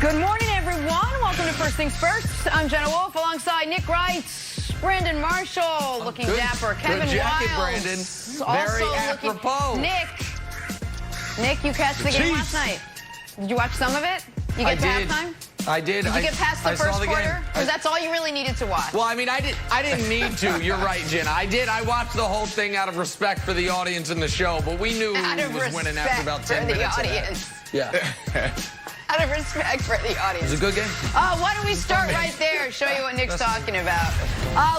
Good morning, everyone. Welcome to First Things First. I'm Jenna Wolfe alongside Nick Wright, Brandon Marshall, looking dapper. Kevin Good jacket, Wiles, Brandon. Very also apropos. Nick, you catch the game last night. Did you watch some of it? You get to halftime? I did. Did you get past the first quarter? Because that's all you really needed to watch. Well, I mean, I didn't need to. You're right, Jenna. I watched the whole thing out of respect for the audience in the show, but we knew who was winning after about 10 minutes. Yeah. Out of respect for the audience. It was a good game. Why don't we start right there, show you what Nick's talking about.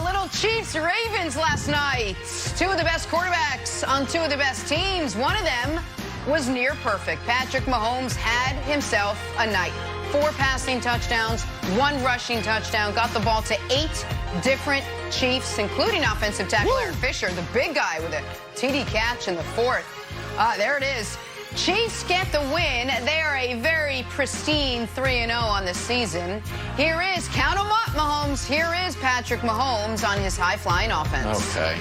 Little Chiefs-Ravens last night. Two of the best quarterbacks on two of the best teams. One of them was near perfect. Patrick Mahomes had himself a night. 4 passing touchdowns, 1 rushing touchdown. Got the ball to 8 different Chiefs, including offensive tackle Eric Fisher, the big guy with a TD catch in the 4th. There it is. Chiefs get the win. They are a very pristine 3-0 on the season. Here is, count them up, Mahomes. Here is Patrick Mahomes on his high-flying offense. Okay.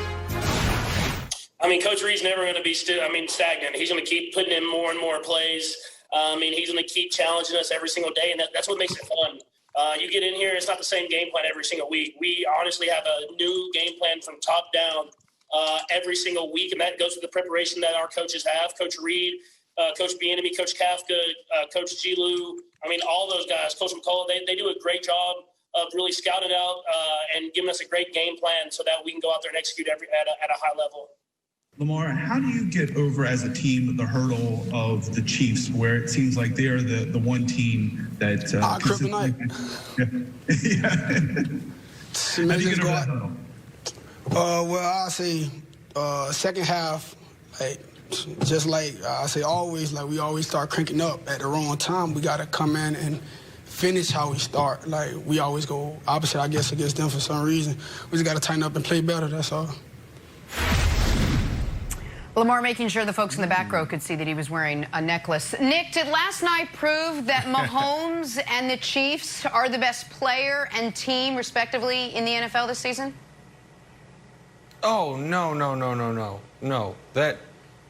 I mean, Coach Reed's never going to be stagnant. He's going to keep putting in more and more plays. He's going to keep challenging us every single day, and that's what makes it fun. You get in here, it's not the same game plan every single week. We honestly have a new game plan from top down every single week, and that goes with the preparation that our coaches have. Coach Reed, Coach Bieniemy, Coach Kafka, Coach G. Lou, all those guys, Coach McCullough, they do a great job of really scouting out and giving us a great game plan so that we can go out there and execute at a high level. Lamar, how do you get over as a team the hurdle of the Chiefs, where it seems like they're the one team that kryptonite. Yeah. How do you get over that hurdle? Well, I say second half, just like I say always, like we always start cranking up at the wrong time. We got to come in and finish how we start. Like we always go opposite, I guess, against them for some reason. We just got to tighten up and play better. That's all. Lamar making sure the folks in the back row could see that he was wearing a necklace. Nick, did last night prove that Mahomes and the Chiefs are the best player and team, respectively, in the NFL this season? Oh, no.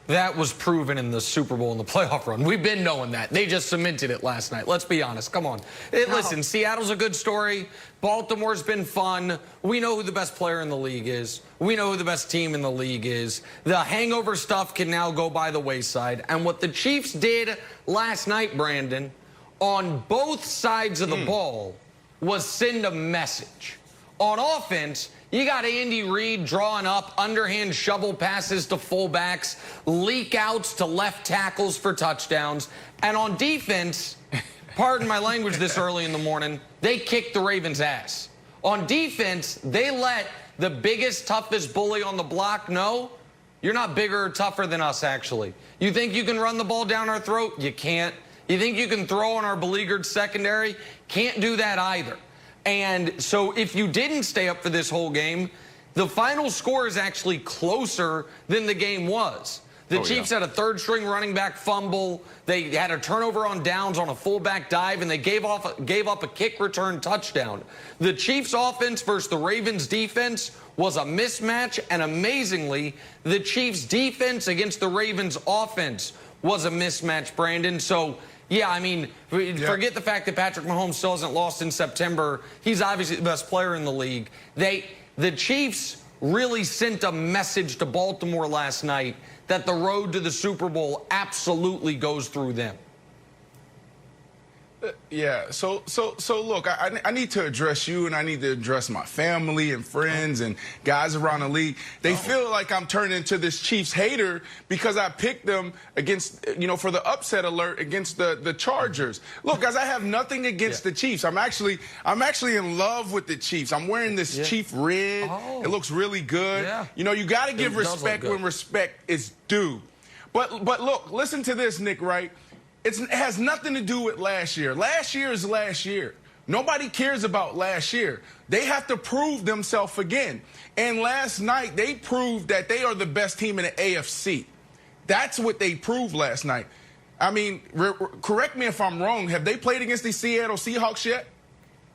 That was proven in the Super Bowl and the playoff run. We've been knowing that. They just cemented it last night. Let's be honest. Come on. Listen, Seattle's a good story. Baltimore's been fun. We know who the best player in the league is. We know who the best team in the league is. The hangover stuff can now go by the wayside. And what the Chiefs did last night, Brandon, on both sides of the ball was send a message. On offense, you got Andy Reid drawing up underhand shovel passes to fullbacks, leak outs to left tackles for touchdowns. And on defense, pardon my language this early in the morning, they kicked the Ravens' ass. On defense, they let the biggest, toughest bully on the block know, you're not bigger or tougher than us, actually. You think you can run the ball down our throat? You can't. You think you can throw on our beleaguered secondary? Can't do that either. And so if you didn't stay up for this whole game, the final score is actually closer than the game was. The Chiefs had a third-string running back fumble. They had a turnover on downs on a fullback dive, and they gave up a kick return touchdown. The Chiefs' offense versus the Ravens' defense was a mismatch, and amazingly, the Chiefs' defense against the Ravens' offense was a mismatch, Brandon. So, yeah, forget the fact that Patrick Mahomes still hasn't lost in September. He's obviously the best player in the league. The Chiefs really sent a message to Baltimore last night that the road to the Super Bowl absolutely goes through them. Yeah, so look, I need to address you, and I need to address my family and friends and guys around the league. They feel like I'm turning into this Chiefs hater because I picked them against, for the upset alert against the Chargers. Look, guys, I have nothing against the Chiefs. I'm actually in love with the Chiefs. I'm wearing this Chief red. It looks really good. Yeah. You got to give respect when respect is due. But look, listen to this, Nick Wright. It has nothing to do with last year. Last year is last year. Nobody cares about last year. They have to prove themselves again. And last night, they proved that they are the best team in the AFC. That's what they proved last night. Correct me if I'm wrong. Have they played against the Seattle Seahawks yet?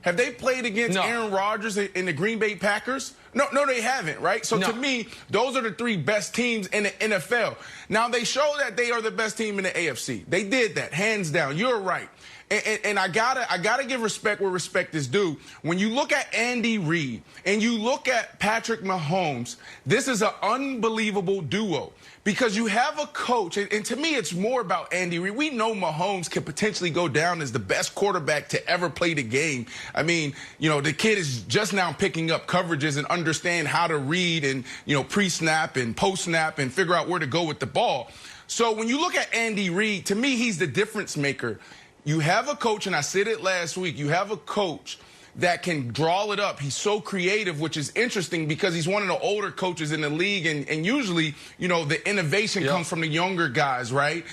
Have they played against Aaron Rodgers and the Green Bay Packers? No, they haven't, right? So to me, those are the 3 best teams in the NFL. Now, they show that they are the best team in the AFC. They did that, hands down. You're right. And I gotta give respect where respect is due. When you look at Andy Reid and you look at Patrick Mahomes, this is an unbelievable duo. Because you have a coach, and to me, it's more about Andy Reid. We know Mahomes can potentially go down as the best quarterback to ever play the game. I mean, you know, the kid is just now picking up coverages and understand how to read and, you know, pre-snap and post-snap and figure out where to go with the ball. So when you look at Andy Reid, to me, he's the difference maker. You have a coach, and I said it last week, you have a coach that can draw it up. He's so creative, which is interesting because he's one of the older coaches in the league, and usually, you know, the innovation comes from the younger guys, right?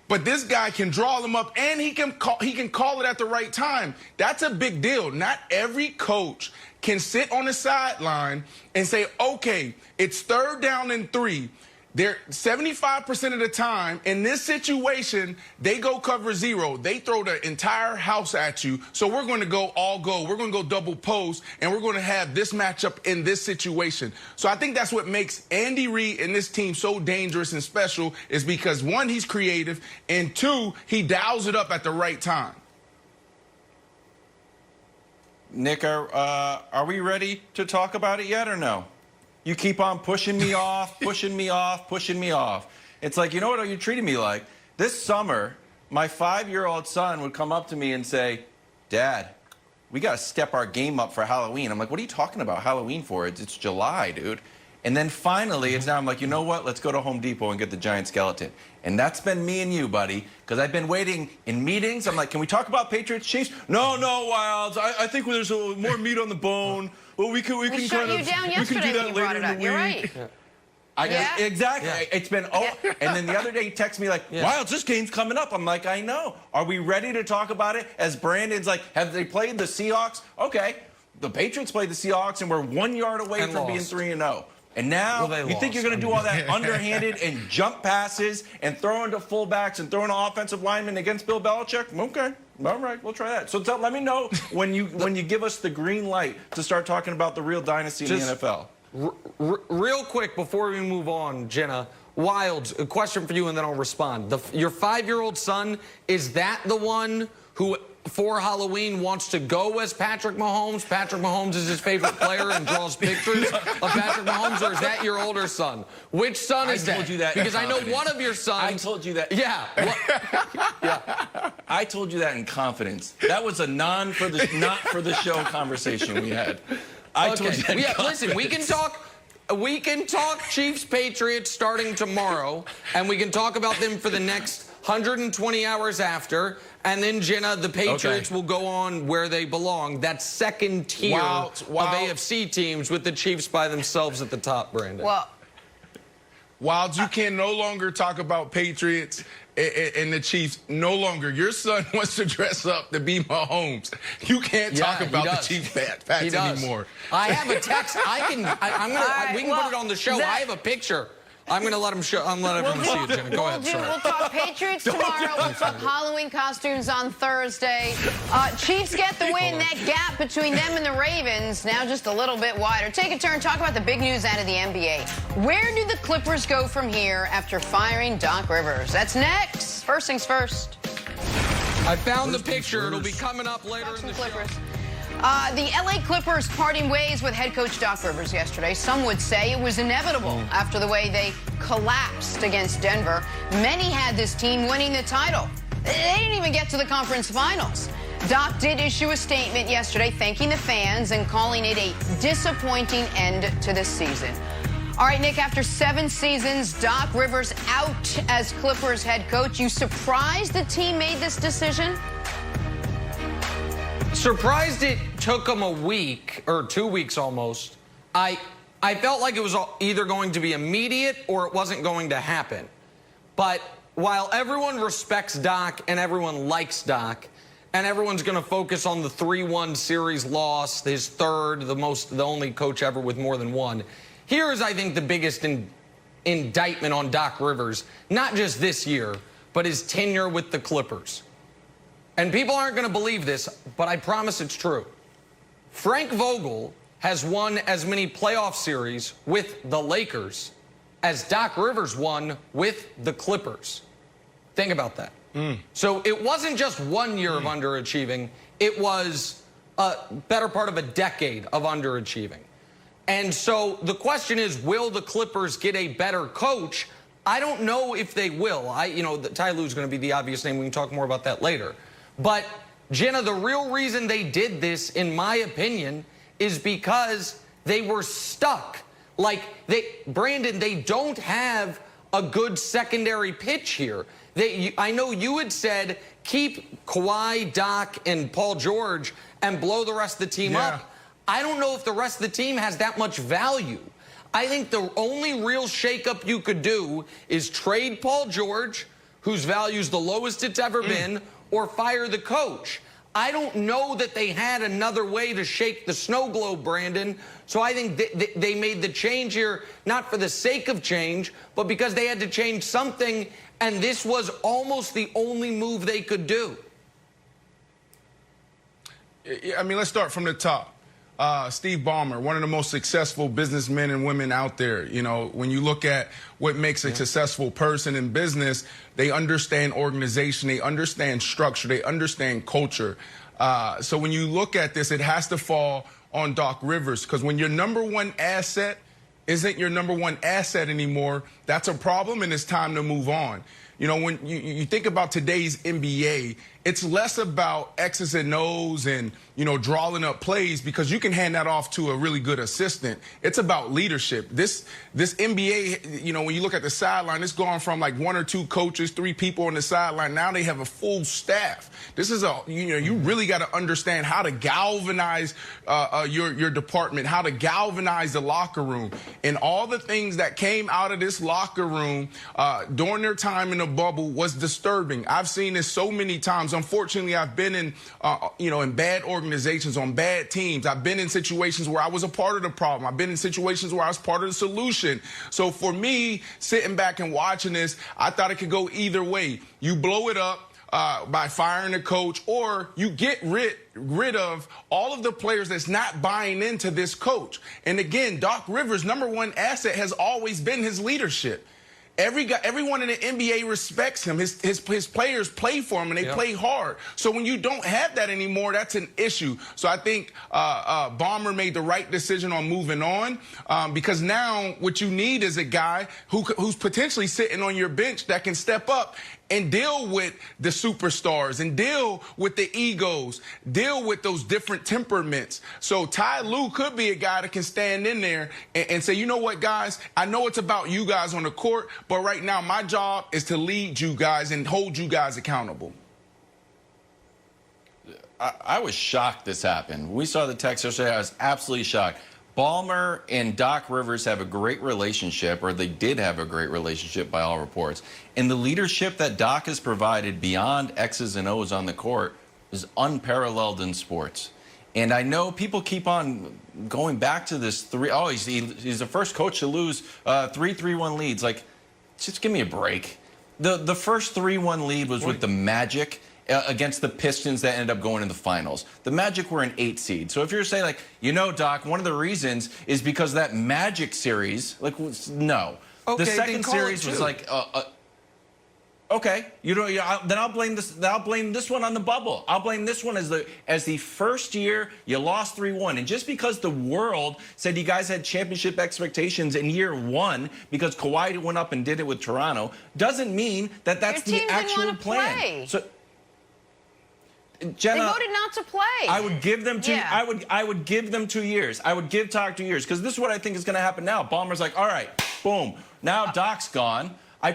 But this guy can draw them up, and he can call it at the right time. That's a big deal. Not every coach can sit on the sideline and say, okay, it's 3rd down and 3. They're 75% of the time in this situation, they go cover 0. They throw the entire house at you. So we're going to go all go. We're going to go double post, and we're going to have this matchup in this situation. So I think that's what makes Andy Reid and this team so dangerous and special is because, 1, he's creative, and 2, he dials it up at the right time. Nick, are we ready to talk about it yet or no? You keep on pushing me off, pushing me off, pushing me off. It's like, you know what are you treating me like? This summer, my 5-year-old son would come up to me and say, Dad, we got to step our game up for Halloween. I'm like, what are you talking about Halloween for? It's July, dude. And then finally, it's now I'm like, you know what? Let's go to Home Depot and get the giant skeleton. And that's been me and you, buddy, because I've been waiting in meetings. I'm like, can we talk about Patriots Chiefs? No, Wilds. I think there's more meat on the bone. Well, we can shut kind you of down we can do yesterday that when you brought later it in up. the You're week. right. Exactly. It's been, and then the other day he texted me like, Wilds, this game's coming up. I'm like, I know. Are we ready to talk about it? As Brandon's like, have they played the Seahawks? Okay. The Patriots played the Seahawks, and we're 1 yard away from being 3-0. And now you think you're going to do all that underhanded and jump passes and throw into fullbacks and throw into offensive linemen against Bill Belichick? Okay. All right, we'll try that. So let me know when you give us the green light to start talking about the real dynasty in the NFL. Real quick before we move on, Jenna, Wilds, a question for you and then I'll respond. Your 5-year-old son, is that the one who for Halloween wants to go as Patrick Mahomes? Patrick Mahomes is his favorite player and draws pictures of Patrick Mahomes, or is that your older son? Which son is that? I told you that. Because I know one of your sons. I told you that. Yeah. I told you that in confidence. That was a not for the show conversation we had. I told you that. Listen, we can talk Chiefs Patriots starting tomorrow, and we can talk about them for the next 120 hours after. And then, Jenna, the Patriots will go on where they belong. That second tier of AFC teams with the Chiefs by themselves at the top, Brandon. Well, Wilds, you can no longer talk about Patriots and the Chiefs. No longer. Your son wants to dress up to be Mahomes. You can't talk about the Chiefs Pats anymore. I have a text. We can put it on the show. I have a picture. I'm going to let him show. I'm going to let everyone see it, Jenna. Go ahead. We'll talk Patriots tomorrow. We'll talk Halloween costumes on Thursday. Chiefs get the win. That gap between them and the Ravens now just a little bit wider. Take a turn. Talk about the big news out of the NBA. Where do the Clippers go from here after firing Doc Rivers? That's next. First things first. I found the picture. It'll be coming up later in the show. The LA Clippers parting ways with head coach Doc Rivers yesterday. Some would say it was inevitable after the way they collapsed against Denver. Many had this team winning the title. They didn't even get to the conference finals. Doc did issue a statement yesterday thanking the fans and calling it a disappointing end to the season. All right, Nick, after 7 seasons, Doc Rivers out as Clippers head coach. You surprised the team made this decision? Surprised it took them a week or 2 weeks almost. I felt like it was either going to be immediate or it wasn't going to happen. But while everyone respects Doc and everyone likes Doc, and everyone's going to focus on the 3-1 series loss, his third, the only coach ever with more than one, here is, I think, the biggest indictment on Doc Rivers, not just this year, but his tenure with the Clippers. And people aren't going to believe this, but I promise it's true. Frank Vogel has won as many playoff series with the Lakers as Doc Rivers won with the Clippers. Think about that. So it wasn't just 1 year of underachieving. It was a better part of a decade of underachieving. And so the question is, will the Clippers get a better coach? I don't know if they will. Ty Lue's going to be the obvious name. We can talk more about that later. But, Jenna, the real reason they did this, in my opinion, is because they were stuck. Brandon, they don't have a good secondary pitch here. I know you had said keep Kawhi, Doc, and Paul George and blow the rest of the team up. I don't know if the rest of the team has that much value. I think the only real shakeup you could do is trade Paul George, whose value's the lowest it's ever been, or fire the coach. I don't know that they had another way to shake the snow globe, Brandon. So I think they made the change here, not for the sake of change, but because they had to change something, and this was almost the only move they could do. I mean, let's start from the top. Steve Ballmer, one of the most successful businessmen and women out there. You know, when you look at what makes a successful person in business, they understand organization, they understand structure, they understand culture. So when you look at this, it has to fall on Doc Rivers, because when your number one asset isn't your number one asset anymore, that's a problem, and it's time to move on. You know, when you think about today's NBA, it's less about X's and O's and, drawing up plays, because you can hand that off to a really good assistant. It's about leadership. This NBA, when you look at the sideline, it's gone from like 1 or 2 coaches, 3 people on the sideline. Now they have a full staff. This is you really got to understand how to galvanize your department, how to galvanize the locker room, and all the things that came out of this locker room during their time in the bubble was disturbing. I've seen this so many times. Unfortunately, I've been in, in bad organizations, on bad teams. I've been in situations where I was a part of the problem. I've been in situations where I was part of the solution. So for me, sitting back and watching this, I thought it could go either way. You blow it up by firing a coach, or you get rid of all of the players that's not buying into this coach. And again, Doc Rivers' number one asset has always been his leadership. Everyone in the NBA respects him. His players play for him, and they play hard. So when you don't have that anymore, that's an issue. So I think Ballmer made the right decision on moving on, because now what you need is a guy who's potentially sitting on your bench that can step up and deal with the superstars and deal with the egos, deal with those different temperaments. So Ty Lue could be a guy that can stand in there and say, you know what, guys, I know it's about you guys on the court, but right now my job is to lead you guys and hold you guys accountable. I was shocked this happened. We saw the text yesterday. I was absolutely shocked. Ballmer and Doc Rivers have a great relationship, or they did have a great relationship by all reports. And the leadership that Doc has provided beyond X's and O's on the court is unparalleled in sports. And I know people keep on going back to this he's the first coach to lose 3-3-1 leads. Like, just give me a break. The first 3-1 lead was with the Magic against the Pistons that ended up going in the finals. The Magic were an 8 seed. So if you're saying, like, Doc, one of the reasons is because that Magic series, no. Okay, the second series was like, okay, then I'll blame this. I'll blame this one on the bubble. I'll blame this one as the first year you lost 3-1, and just because the world said you guys had championship expectations in year 1 because Kawhi went up and did it with Toronto, doesn't mean that that's the actual plan. Play. So, Jenna, they voted not to play. I would give them I would give them 2 years. I would give Doc 2 years, because this is what I think is going to happen now. Ballmer's like, all right, boom. Now Doc's gone. I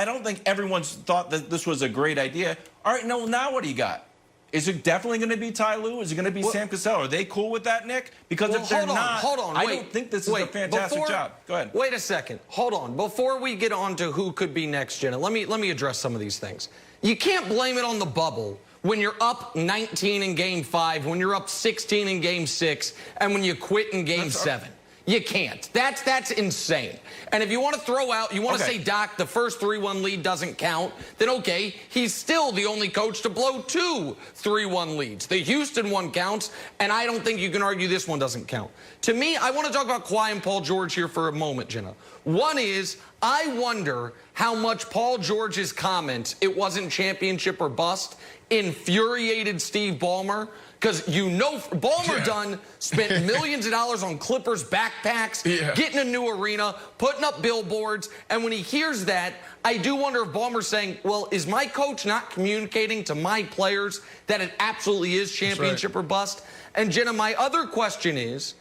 don't think everyone's thought that this was a great idea. All right, now what do you got? Is it definitely going to be Ty Lue? Is it going to be Sam Cassell? Are they cool with that, Nick? Because if they're not, I don't think this is a fantastic job. Go ahead. Wait a second. Hold on. Before we get on to who could be next, Jenna, let me address some of these things. You can't blame it on the bubble when you're up 19 in Game 5, when you're up 16 in Game 6, and when you quit in Game 7. You can't. That's insane. And if you want to throw out, you want to say, Doc, the first 3-1 lead doesn't count, then okay, he's still the only coach to blow 2 3-1 leads. The Houston one counts, and I don't think you can argue this one doesn't count. To me, I want to talk about Kawhi and Paul George here for a moment, Jenna. One is, I wonder how much Paul George's comment, it wasn't championship or bust, infuriated Steve Ballmer. Because you know, Ballmer spent millions of dollars on Clippers backpacks, getting a new arena, putting up billboards. And when he hears that, I do wonder if Ballmer's saying, well, is my coach not communicating to my players that it absolutely is championship or bust? And Jenna, my other question is,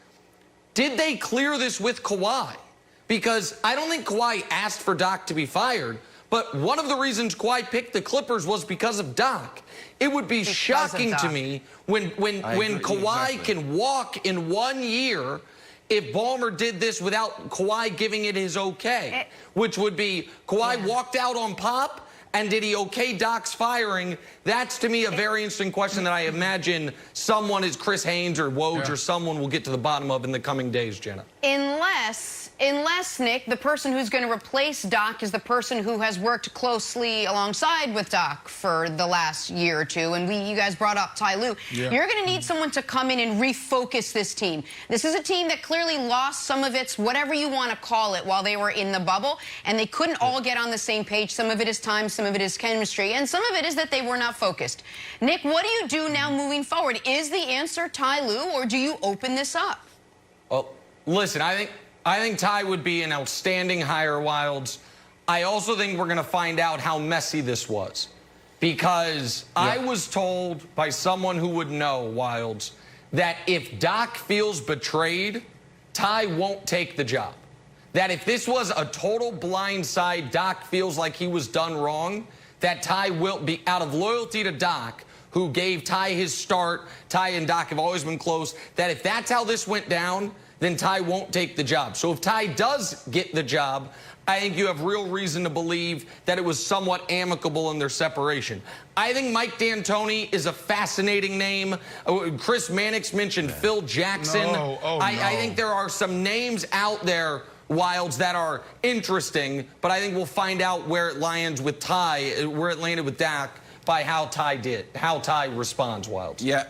did they clear this with Kawhi? Because I don't think Kawhi asked for Doc to be fired, but one of the reasons Kawhi picked the Clippers was because of Doc. It would be shocking to me when Kawhi can walk in 1 year if Ballmer did this without Kawhi giving it his okay, which would be Kawhi walked out on Pop, and did he okay Doc's firing? That's, to me, a very interesting question that I imagine someone is Chris Haynes or Woj or someone will get to the bottom of in the coming days, Jenna. Unless, Nick, the person who's going to replace Doc is the person who has worked closely alongside with Doc for the last year or two, and you guys brought up Ty Lue. You're going to need someone to come in and refocus this team. This is a team that clearly lost some of its, whatever you want to call it, while they were in the bubble, and they couldn't all get on the same page. Some of it is time, some of it is chemistry, and some of it is that they were not focused. Nick, what do you do now moving forward? Is the answer Ty Lue, or do you open this up? Well, listen, I think Ty would be an outstanding hire, Wilds. I also think we're going to find out how messy this was. Because I was told by someone who would know, Wilds, that if Doc feels betrayed, Ty won't take the job. That if this was a total blindside, Doc feels like he was done wrong, that Ty will be, out of loyalty to Doc, who gave Ty his start, Ty and Doc have always been close, that if that's how this went down, then Ty won't take the job. So if Ty does get the job, I think you have real reason to believe that it was somewhat amicable in their separation. I think Mike D'Antoni is a fascinating name. Chris Mannix mentioned Phil Jackson. I think there are some names out there, Wilds, that are interesting, but I think we'll find out where it lands with Ty, where it landed with Dak, by how Ty responds, Wilds. Yeah.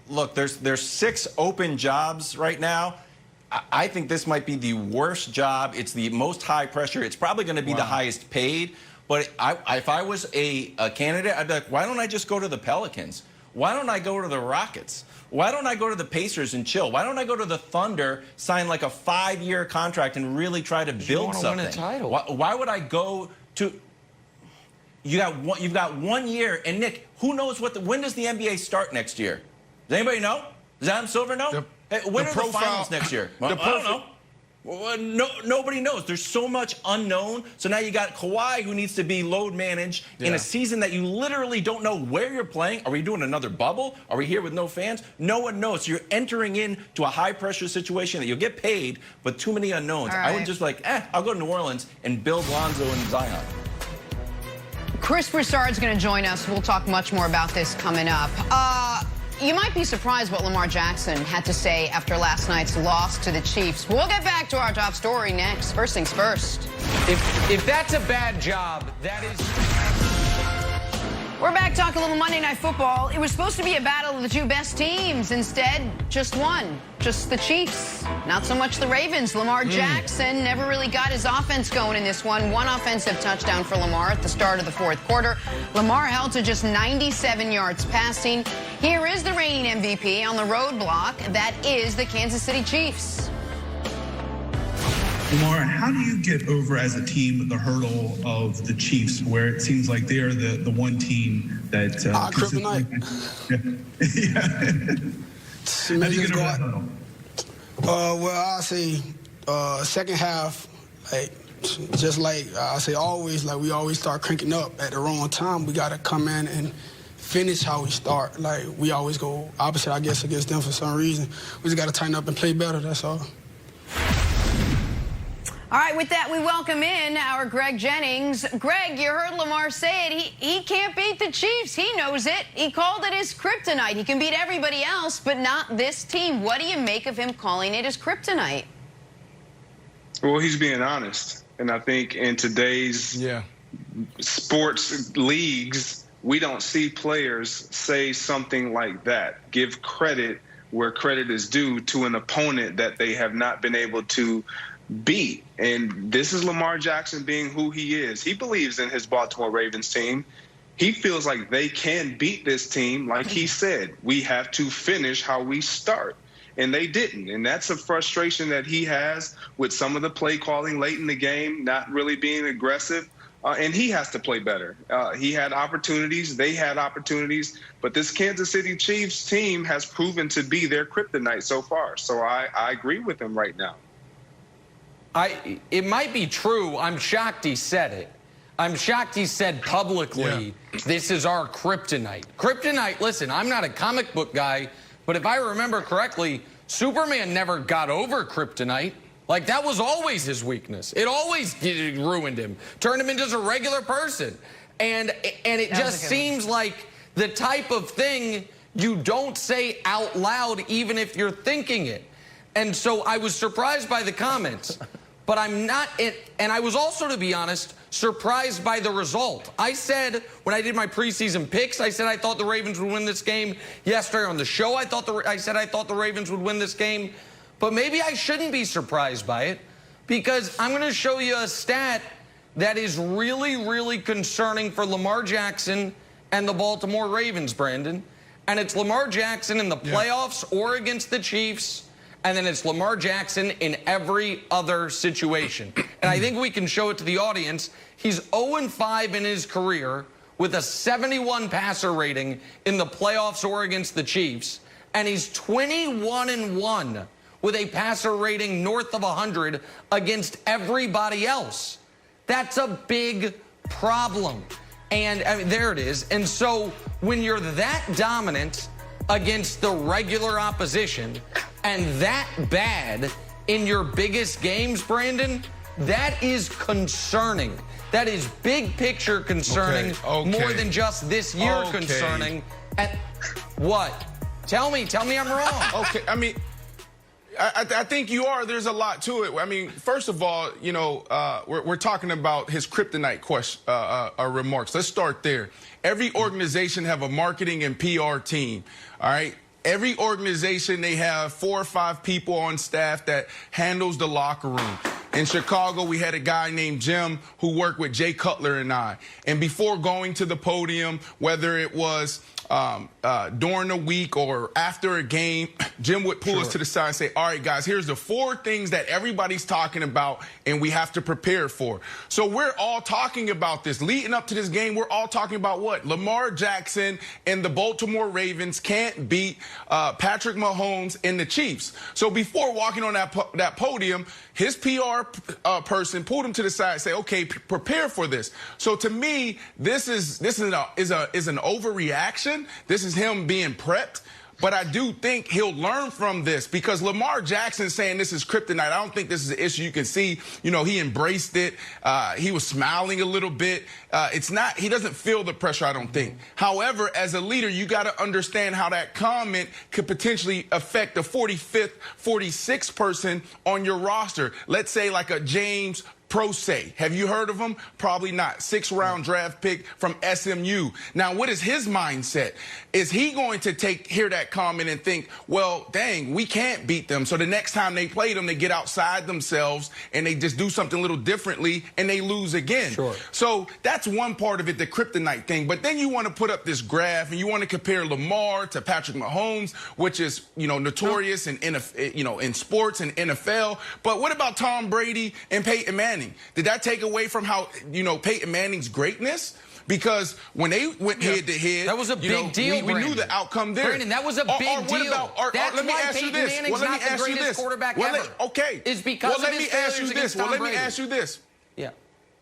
Look, there's 6 open jobs right now. I think this might be the worst job. It's the most high pressure. It's probably going to be the highest paid. But if I was a candidate, I'd be like, why don't I just go to the Pelicans? Why don't I go to the Rockets? Why don't I go to the Pacers and chill? Why don't I go to the Thunder, sign like a 5-year contract and really try to build something? Win a title. Why would I go to... You've got 1 year, and Nick, who knows when does the NBA start next year? Does anybody know? Does Adam Silver know? When are the finals next year? I don't know. Well, nobody knows. There's so much unknown. So now you got Kawhi, who needs to be load managed in a season that you literally don't know where you're playing. Are we doing another bubble? Are we here with no fans? No one knows. So you're entering into a high-pressure situation that you'll get paid, but too many unknowns. I would just like, I'll go to New Orleans and build Lonzo and Zion. Chris Broussard's going to join us. We'll talk much more about this coming up. You might be surprised what Lamar Jackson had to say after last night's loss to the Chiefs. We'll get back to our top story next. First things first. If that's a bad job, that is... We're back talking a little Monday Night Football. It was supposed to be a battle of the 2 best teams. Instead, just one. Just the Chiefs. Not so much the Ravens. Lamar Jackson never really got his offense going in this one. 1 offensive touchdown for Lamar at the start of the 4th quarter. Lamar held to just 97 yards passing. Here is the reigning MVP on the roadblock. That is the Kansas City Chiefs. Lamar, how do you get over as a team the hurdle of the Chiefs, where it seems like they're the one team that... kryptonite. How do you get over that hurdle? Well, I say second half, like just like I say always, like we always start cranking up at the wrong time. We got to come in and finish how we start. Like we always go opposite, I guess, against them for some reason. We just got to tighten up and play better, that's all. All right, with that, we welcome in our Greg Jennings. Greg, you heard Lamar say it. He can't beat the Chiefs. He knows it. He called it his kryptonite. He can beat everybody else, but not this team. What do you make of him calling it his kryptonite? Well, he's being honest. And I think in today's sports leagues, we don't see players say something like that. Give credit where credit is due to an opponent that they have not been able to beat. And this is Lamar Jackson being who he is. He believes in his Baltimore Ravens team. He feels like they can beat this team. Like he said, we have to finish how we start. And they didn't. And that's a frustration that he has with some of the play calling late in the game, not really being aggressive. And he has to play better. He had opportunities. They had opportunities. But this Kansas City Chiefs team has proven to be their kryptonite so far. So I agree with him right now. It might be true. I'm shocked he said it. I'm shocked he said publicly, this is our kryptonite. Kryptonite, listen, I'm not a comic book guy, but if I remember correctly, Superman never got over kryptonite. Like, that was always his weakness. It always ruined him, turned him into just a regular person. And it just seems like the type of thing you don't say out loud, even if you're thinking it. And so I was surprised by the comments, but I'm not, and I was also, to be honest, surprised by the result. I said, when I did my preseason picks, I said I thought the Ravens would win this game. Yesterday on the show, I said I thought the Ravens would win this game. But maybe I shouldn't be surprised by it, because I'm going to show you a stat that is really, really concerning for Lamar Jackson and the Baltimore Ravens, Brandon. And it's Lamar Jackson in the playoffs or against the Chiefs, and then it's Lamar Jackson in every other situation. And I think we can show it to the audience. He's 0-5 in his career with a 71 passer rating in the playoffs or against the Chiefs, and he's 21-1 with a passer rating north of 100 against everybody else. That's a big problem. And I mean, there it is. And so when you're that dominant against the regular opposition and that bad in your biggest games, Brandon, that is concerning. That is big picture concerning, more than just this year concerning. And what? Tell me I'm wrong. Okay, I mean, I think you are. There's a lot to it. I mean, first of all, you know, we're talking about his kryptonite remarks. Let's start there. Every organization have a marketing and PR team, all right? Every organization, they have 4 or 5 people on staff that handles the locker room. In Chicago, we had a guy named Jim who worked with Jay Cutler and I. And before going to the podium, whether it was during the week or after a game, Jim would pull us to the side and say, all right, guys, here's the 4 things that everybody's talking about and we have to prepare for. So we're all talking about this. Leading up to this game, we're all talking about what? Lamar Jackson and the Baltimore Ravens can't beat Patrick Mahomes and the Chiefs. So before walking on that podium, his PR person pulled him to the side and said, okay, prepare for this. So to me, this is an overreaction. This is him being prepped. But I do think he'll learn from this, because Lamar Jackson saying this is kryptonite, I don't think this is an issue. You can see, you know, he embraced it. He was smiling a little bit. It's not, he doesn't feel the pressure, I don't think. However, as a leader, you got to understand how that comment could potentially affect the 45th, 46th person on your roster. Let's say like a James Prosay. Have you heard of him? Probably not. 6th-round draft pick from SMU. Now, what is his mindset? Is he going to hear that comment and think, well, dang, we can't beat them, so the next time they play them, they get outside themselves and they just do something a little differently and they lose again? So that's one part of it, the kryptonite thing. But then you want to put up this graph and you want to compare Lamar to Patrick Mahomes, which is, you know, notorious in sports and NFL. But what about Tom Brady and Peyton Manning? Did that take away from how, you know, Peyton Manning's greatness? Because when they went head to head, that was a big deal. We knew the outcome there. Brandon, that was a big deal. That's why Peyton Manning's not the greatest quarterback ever. Okay. Is because of his failures against Tom Brady. Let me ask you this. Yeah.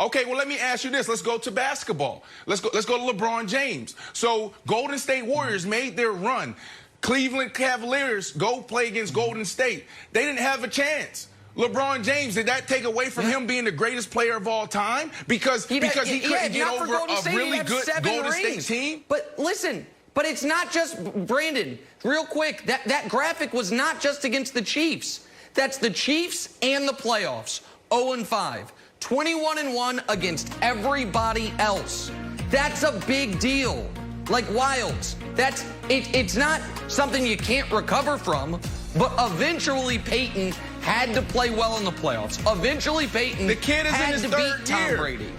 Okay, well, let me ask you this. Let's go to basketball. Let's go to LeBron James. So Golden State Warriors made their run. Cleveland Cavaliers go play against Golden State. They didn't have a chance. LeBron James, did that take away from him being the greatest player of all time? Because he couldn't get over a really good Golden State team? But listen, but it's not just, Brandon, real quick, that graphic was not just against the Chiefs. That's the Chiefs and the playoffs. 0-5, 21-1 against everybody else. That's a big deal. Like Wilds, it's not something you can't recover from, but eventually Peyton had to play well in the playoffs. Eventually Peyton had to beat Tom Brady.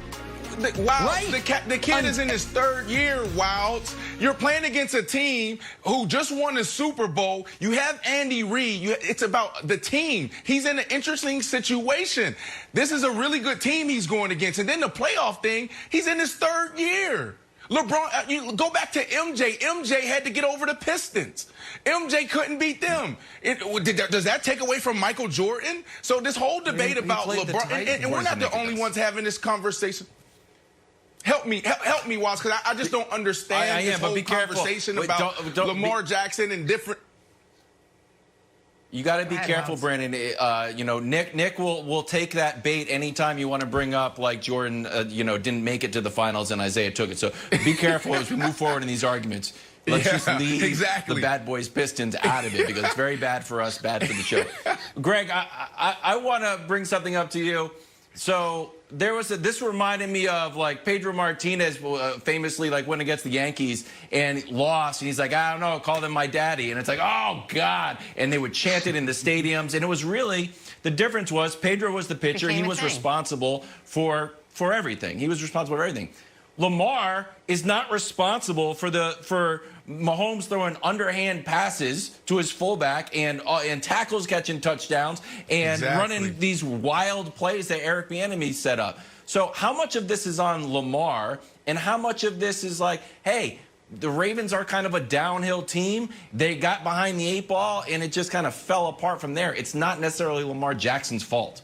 Right. The kid is in his third year, Wilds. You're playing against a team who just won the Super Bowl. You have Andy Reid. It's about the team. He's in an interesting situation. This is a really good team he's going against. And then the playoff thing, he's in his third year. LeBron, you go back to MJ. MJ had to get over the Pistons. MJ couldn't beat them. Does that take away from Michael Jordan? So this whole debate about LeBron, and we're not the only ones having this conversation. Help me, Watts, because I just don't understand this whole conversation about Lamar Jackson and different. You got to be careful, Brandon. Nick will take that bait anytime you want to bring up like Jordan, didn't make it to the finals and Isaiah took it. So be careful as we move forward in these arguments. Let's just leave the Bad Boys Pistons out of it because it's very bad for us, bad for the show. Greg, I want to bring something up to you. So this reminded me of like Pedro Martinez famously like went against the Yankees and lost, and he's like, I don't know, call them my daddy, and it's like, oh God, and they would chant it in the stadiums, and it was really the difference was Pedro was the pitcher, he was responsible for everything. He was responsible for everything. Lamar is not responsible for Mahomes throwing underhand passes to his fullback and tackles catching touchdowns and running these wild plays that Eric Bieniemy set up. So how much of this is on Lamar and how much of this is like, hey, the Ravens are kind of a downhill team. They got behind the 8 ball and it just kind of fell apart from there. It's not necessarily Lamar Jackson's fault.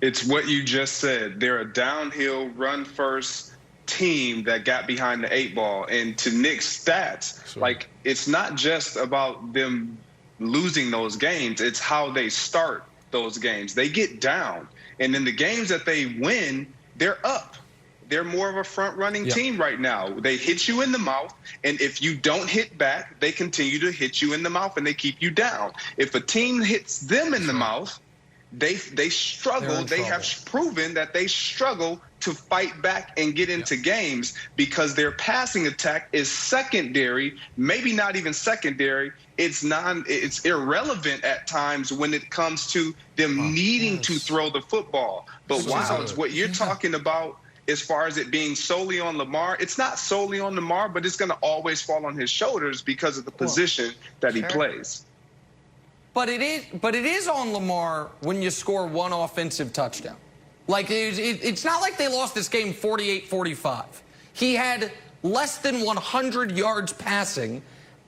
It's what you just said. They're a downhill run first team that got behind the 8 ball. And to Nick's stats, like it's not just about them losing those games, it's how they start those games. They get down, and in the games that they win, they're up. They're more of a front-running team right now. They hit you in the mouth, and if you don't hit back, they continue to hit you in the mouth, and they keep you down. If a team hits them in the mouth, they struggle. They have proven that they struggle to fight back and get into games because their passing attack is secondary, maybe not even secondary. It's irrelevant at times when it comes to them needing to throw the football. But Wilds, what you're talking about as far as it being solely on Lamar, it's not solely on Lamar, but it's going to always fall on his shoulders because of the position that he plays. But it is on Lamar when you score one offensive touchdown. Like, it's not like they lost this game 48-45. He had less than 100 yards passing,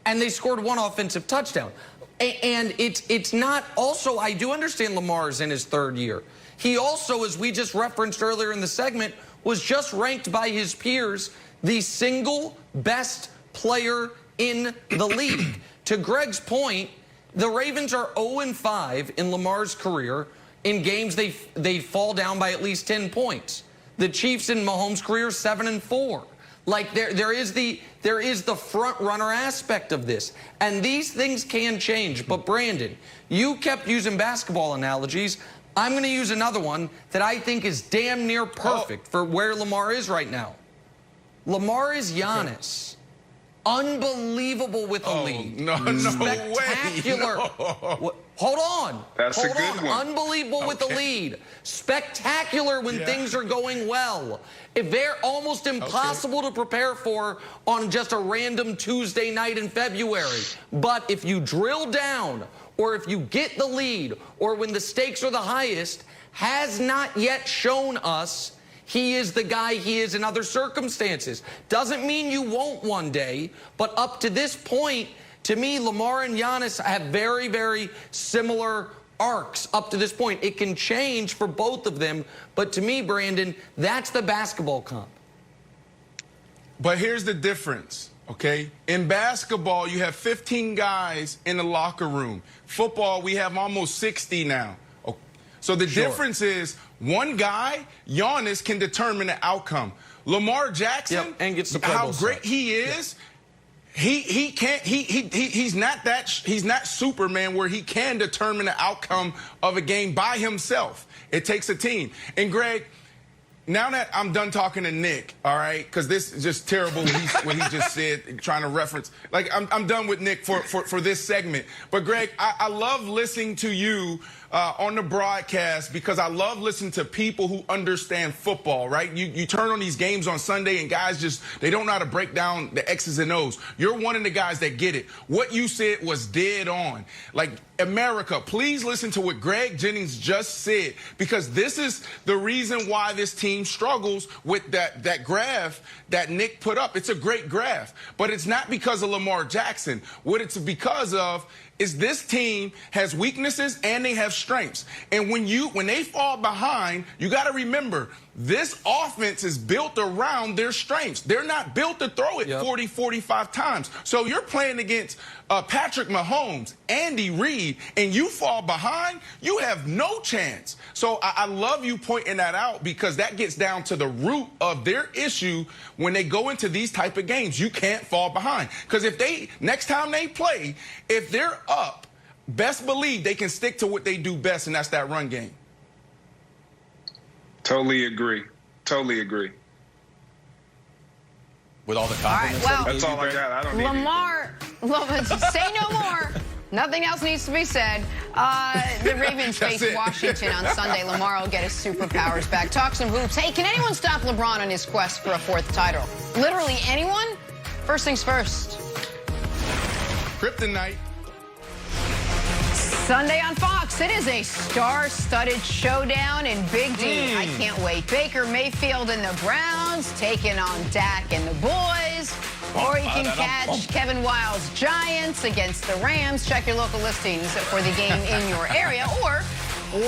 and they scored one offensive touchdown. And it's not also, I do understand Lamar's in his third year. He also, as we just referenced earlier in the segment, was just ranked by his peers the single best player in the league. To Greg's point, the Ravens are 0-5 in Lamar's career. In games, they fall down by at least 10 points. The Chiefs in Mahomes' career, 7-4. Like there is the front runner aspect of this, and these things can change. But Brandon, you kept using basketball analogies. I'm going to use another one that I think is damn near perfect for where Lamar is right now. Lamar is Giannis. Unbelievable with a lead. Spectacular. No. Hold on. That's a good one. Unbelievable with the lead. Spectacular when things are going well. If they're almost impossible to prepare for on just a random Tuesday night in February. But if you drill down, or if you get the lead, or when the stakes are the highest, has not yet shown us he is the guy he is in other circumstances. Doesn't mean you won't one day, but up to this point, to me, Lamar and Giannis have very, very similar arcs up to this point. It can change for both of them, but to me, Brandon, that's the basketball comp. But here's the difference, okay? In basketball, you have 15 guys in the locker room. Football, we have almost 60 now. So the difference is one guy, Giannis, can determine the outcome. Lamar Jackson, and gets the how great he is, He's not Superman where he can determine the outcome of a game by himself. It takes a team. And Greg, now that I'm done talking to Nick, all right, because this is just terrible what he just said, trying to reference. Like, I'm done with Nick for this segment. But, Greg, I love listening to you on the broadcast because I love listening to people who understand football, right? You turn on these games on Sunday and guys they don't know how to break down the X's and O's. You're one of the guys that get it. What you said was dead on. Like, America, please listen to what Greg Jennings just said, because this is the reason why this team struggles with that graph that Nick put up. It's a great graph, but it's not because of Lamar Jackson. What it's because of is this team has weaknesses and they have strengths. And when they fall behind, you got to remember, this offense is built around their strengths. They're not built to throw it 40, 45 times. So you're playing against Patrick Mahomes, Andy Reid, and you fall behind, you have no chance. So I love you pointing that out, because that gets down to the root of their issue when they go into these type of games. You can't fall behind, because next time they play, if they're up, best believe they can stick to what they do best, and that's that run game. Totally agree. Totally agree. With all the confidence. All right, well, that's all I got. I don't need Lamar, say no more. Nothing else needs to be said. The Ravens face Washington on Sunday. Lamar will get his superpowers back. Talk some hoops. Hey, can anyone stop LeBron on his quest for a 4th title? Literally anyone? First things first. Kryptonite. Sunday on Fox, it is a star-studded showdown in Big D. I can't wait. Baker Mayfield and the Browns taking on Dak and the boys. Or you can catch Kevin Wiles' Giants against the Rams. Check your local listings for the game in your area, or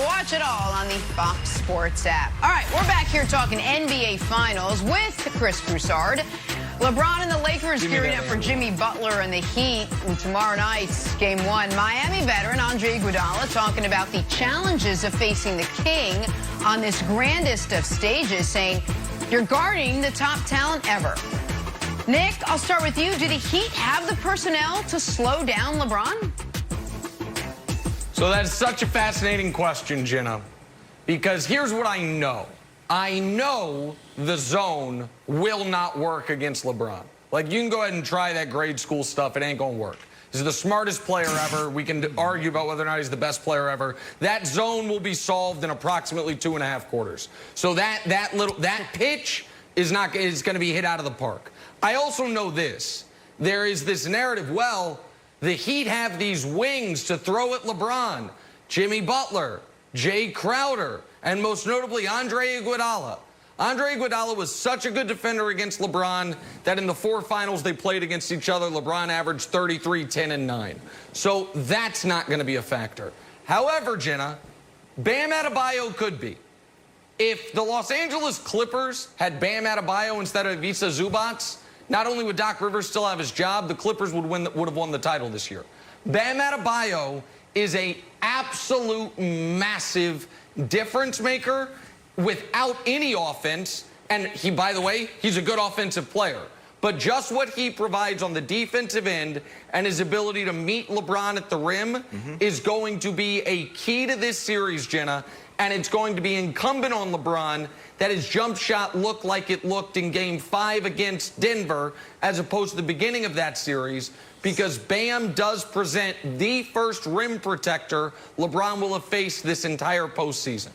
watch it all on the Fox Sports app. All right, we're back here talking NBA Finals with Chris Broussard. LeBron and the Lakers gearing up for Jimmy Butler and the Heat in tomorrow night's Game 1. Miami veteran Andre Iguodala talking about the challenges of facing the King on this grandest of stages, saying, "You're guarding the top talent ever." Nick, I'll start with you. Do the Heat have the personnel to slow down LeBron? So that's such a fascinating question, Jenna, because here's what I know. I know the zone will not work against LeBron. Like, you can go ahead and try that grade school stuff. It ain't going to work. He's the smartest player ever. We can argue about whether or not he's the best player ever. That zone will be solved in approximately 2.5 quarters. So that pitch is going to be hit out of the park. I also know this. There is this narrative, well, the Heat have these wings to throw at LeBron. Jimmy Butler, Jay Crowder, and most notably Andre Iguodala. Andre Iguodala was such a good defender against LeBron that in the 4 finals they played against each other, LeBron averaged 33, 10, and 9. So that's not going to be a factor. However, Jenna, Bam Adebayo could be. If the Los Angeles Clippers had Bam Adebayo instead of Ivica Zubac, not only would Doc Rivers still have his job, the Clippers would have won the title this year. Bam Adebayo is a absolute massive difference maker without any offense. And he, by the way, he's a good offensive player. But just what he provides on the defensive end and his ability to meet LeBron at the rim is going to be a key to this series, Jenna. And it's going to be incumbent on LeBron that his jump shot look like it looked in Game 5 against Denver, as opposed to the beginning of that series, because Bam does present the first rim protector LeBron will have faced this entire postseason.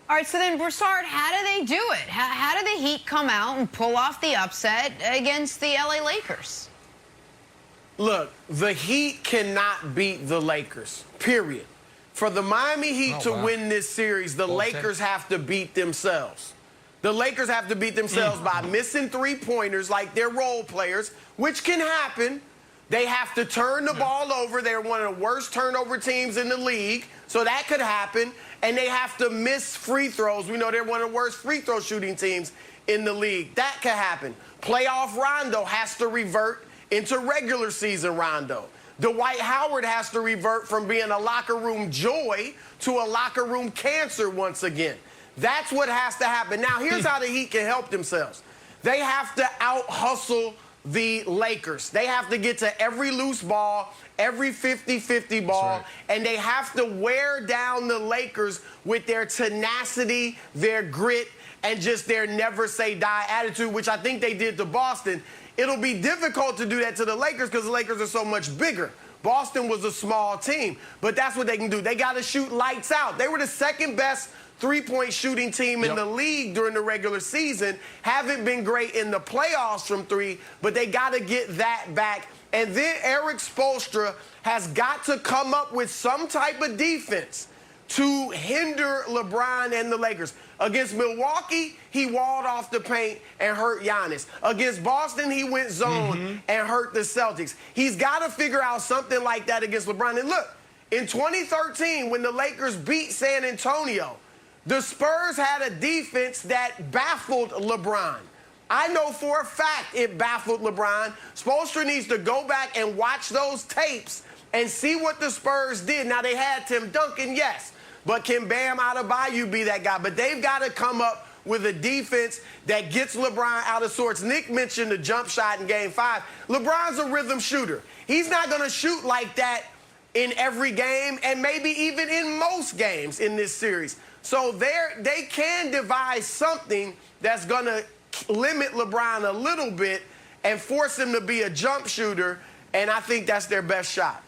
All right, so then, Broussard, how do they do it? How do the Heat come out and pull off the upset against the LA Lakers? Look, the Heat cannot beat the Lakers, period. For the Miami Heat to win this series, the Lakers have to beat themselves. The Lakers have to beat themselves by missing 3-pointers like their role players, which can happen. They have to turn the ball over. They're one of the worst turnover teams in the league, so that could happen. And they have to miss free throws. We know they're one of the worst free throw shooting teams in the league. That could happen. Playoff Rondo has to revert into regular season Rondo. Dwight Howard has to revert from being a locker room joy to a locker room cancer once again. That's what has to happen. Now, here's how the Heat can help themselves. They have to out-hustle the Lakers. They have to get to every loose ball, every 50-50 ball, right. and they have to wear down the Lakers with their tenacity, their grit, and just their never-say-die attitude, which I think they did to Boston. It'll be difficult to do that to the Lakers because the Lakers are so much bigger. Boston was a small team, but that's what they can do. They got to shoot lights out. They were the second best three-point shooting team in the league during the regular season. Haven't been great in the playoffs from three, but they got to get that back. And then Eric Spoelstra has got to come up with some type of defense to hinder LeBron and the Lakers. Against Milwaukee, he walled off the paint and hurt Giannis. Against Boston, he went zone and hurt the Celtics. He's got to figure out something like that against LeBron. And look, in 2013, when the Lakers beat San Antonio, the Spurs had a defense that baffled LeBron. I know for a fact it baffled LeBron. Spoelstra needs to go back and watch those tapes and see what the Spurs did. Now, they had Tim Duncan, yes, but can Bam Adebayo be that guy? But they've got to come up with a defense that gets LeBron out of sorts. Nick mentioned the jump shot in Game 5. LeBron's a rhythm shooter. He's not going to shoot like that in every game and maybe even in most games in this series. So they can devise something that's going to limit LeBron a little bit and force him to be a jump shooter, and I think that's their best shot.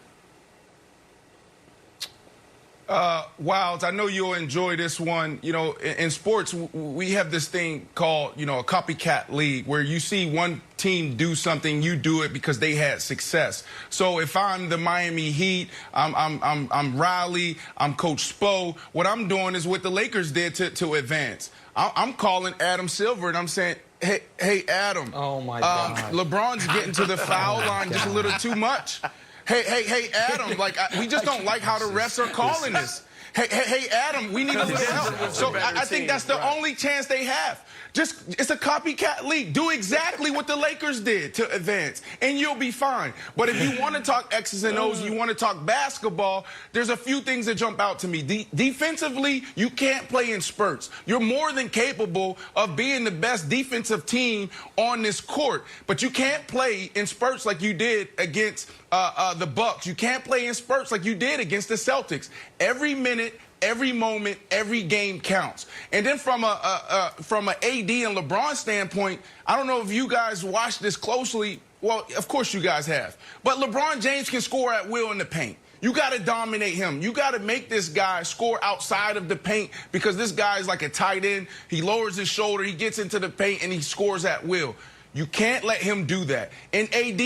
Wilds, I know you'll enjoy this one. You know, in sports, we have this thing called, you know, a copycat league where you see one team do something, you do it because they had success. So if I'm the Miami Heat, I'm Riley, I'm Coach Spo, what I'm doing is what the Lakers did to advance. I'm calling Adam Silver and I'm saying, hey, Adam. Oh, my God. LeBron's getting to the foul line just a little too much. Hey, Adam, like, we just don't like how the refs are calling this. Hey, Adam, we need a little help. So I think that's the only chance they have. It's a copycat league. Do exactly what the Lakers did to advance, and you'll be fine. But if you want to talk X's and O's, you want to talk basketball, there's a few things that jump out to me. Defensively, you can't play in spurts. You're more than capable of being the best defensive team on this court, but you can't play in spurts like you did against the Bucks. You can't play in spurts like you did against the Celtics. Every minute, every moment, every game counts. And then from a AD and LeBron standpoint, I don't know if you guys watched this closely. Well, of course you guys have. But LeBron James can score at will in the paint. You got to dominate him. You got to make this guy score outside of the paint because this guy is like a tight end. He lowers his shoulder, he gets into the paint, and he scores at will. You can't let him do that. And AD,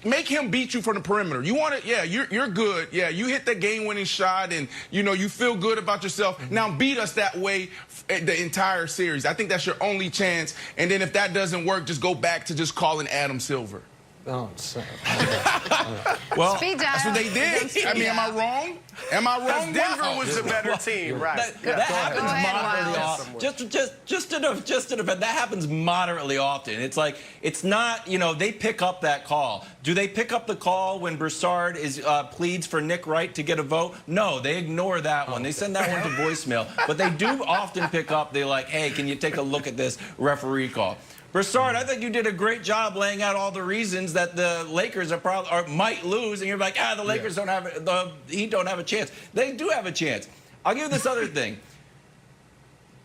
make him beat you from the perimeter. You want it? Yeah, you're good. Yeah, you hit the game-winning shot, and you know you feel good about yourself. Now beat us that way the entire series. I think that's your only chance. And then if that doesn't work, just go back to just calling Adam Silver. Oh, sorry. Well, Speed that's what they did. I mean, am I wrong? Am I wrong? Denver was the better team, right? That happens moderately often. Just to defend, that happens moderately often. It's like, it's not, you know, they pick up that call. Do they pick up the call when Broussard pleads for Nick Wright to get a vote? No, they ignore that one. They send that one to voicemail. But they do often pick up, they're like, hey, can you take a look at this referee call? Broussard, I think you did a great job laying out all the reasons that the Lakers might lose, and you're like, the Lakers don't have the Heat don't have a chance. They do have a chance. I'll give you this other thing.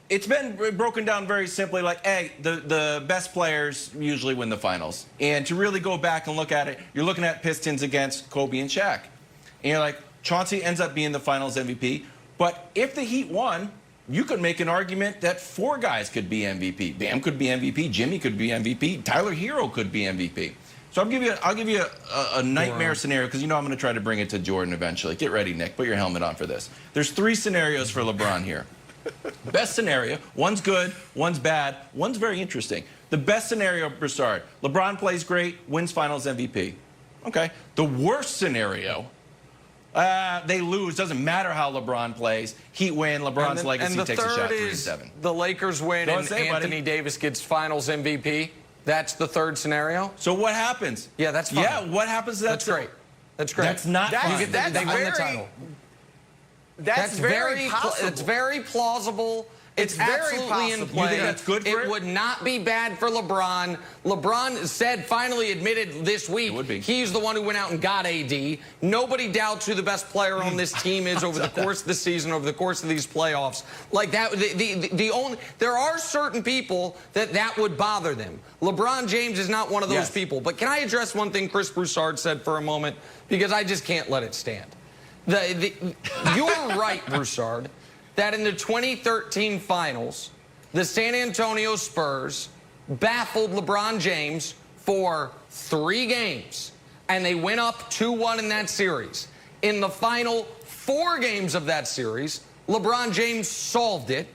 It's been broken down very simply, like, hey, the best players usually win the finals. And to really go back and look at it, you're looking at Pistons against Kobe and Shaq, and you're like, Chauncey ends up being the Finals MVP. But if the Heat won, you could make an argument that 4 guys could be MVP. Bam could be MVP. Jimmy could be MVP. Tyler Hero could be MVP. So I'll give you a nightmare scenario because you know I'm going to try to bring it to Jordan eventually. Get ready, Nick. Put your helmet on for this. There's 3 scenarios for LeBron here. Best scenario, one's good, one's bad, one's very interesting. The best scenario, Broussard, LeBron plays great, wins Finals MVP. Okay. The worst scenario, they lose. Doesn't matter how LeBron plays. Heat win. LeBron's legacy takes a shot 3-7. The Lakers win and Anthony Davis gets Finals MVP. That's the third scenario. So what happens? Yeah, that's fine. Yeah, what happens? That's great. That's great. That's not fine. They win the title. That's very possible. It's very plausible It's very absolutely in possible. play. You think that's good for it? It would not be bad for LeBron. LeBron finally admitted this week It would be. he's the one who went out and got AD. Nobody doubts who the best player on this team is over the course of the season, over the course of these playoffs. Like that, there are certain people that would bother them. LeBron James is not one of those people. But can I address one thing Chris Broussard said for a moment? Because I just can't let it stand. You're right, Broussard, that in the 2013 finals, the San Antonio Spurs baffled LeBron James for 3 games, and they went up 2-1 in that series. In the final 4 games of that series, LeBron James solved it,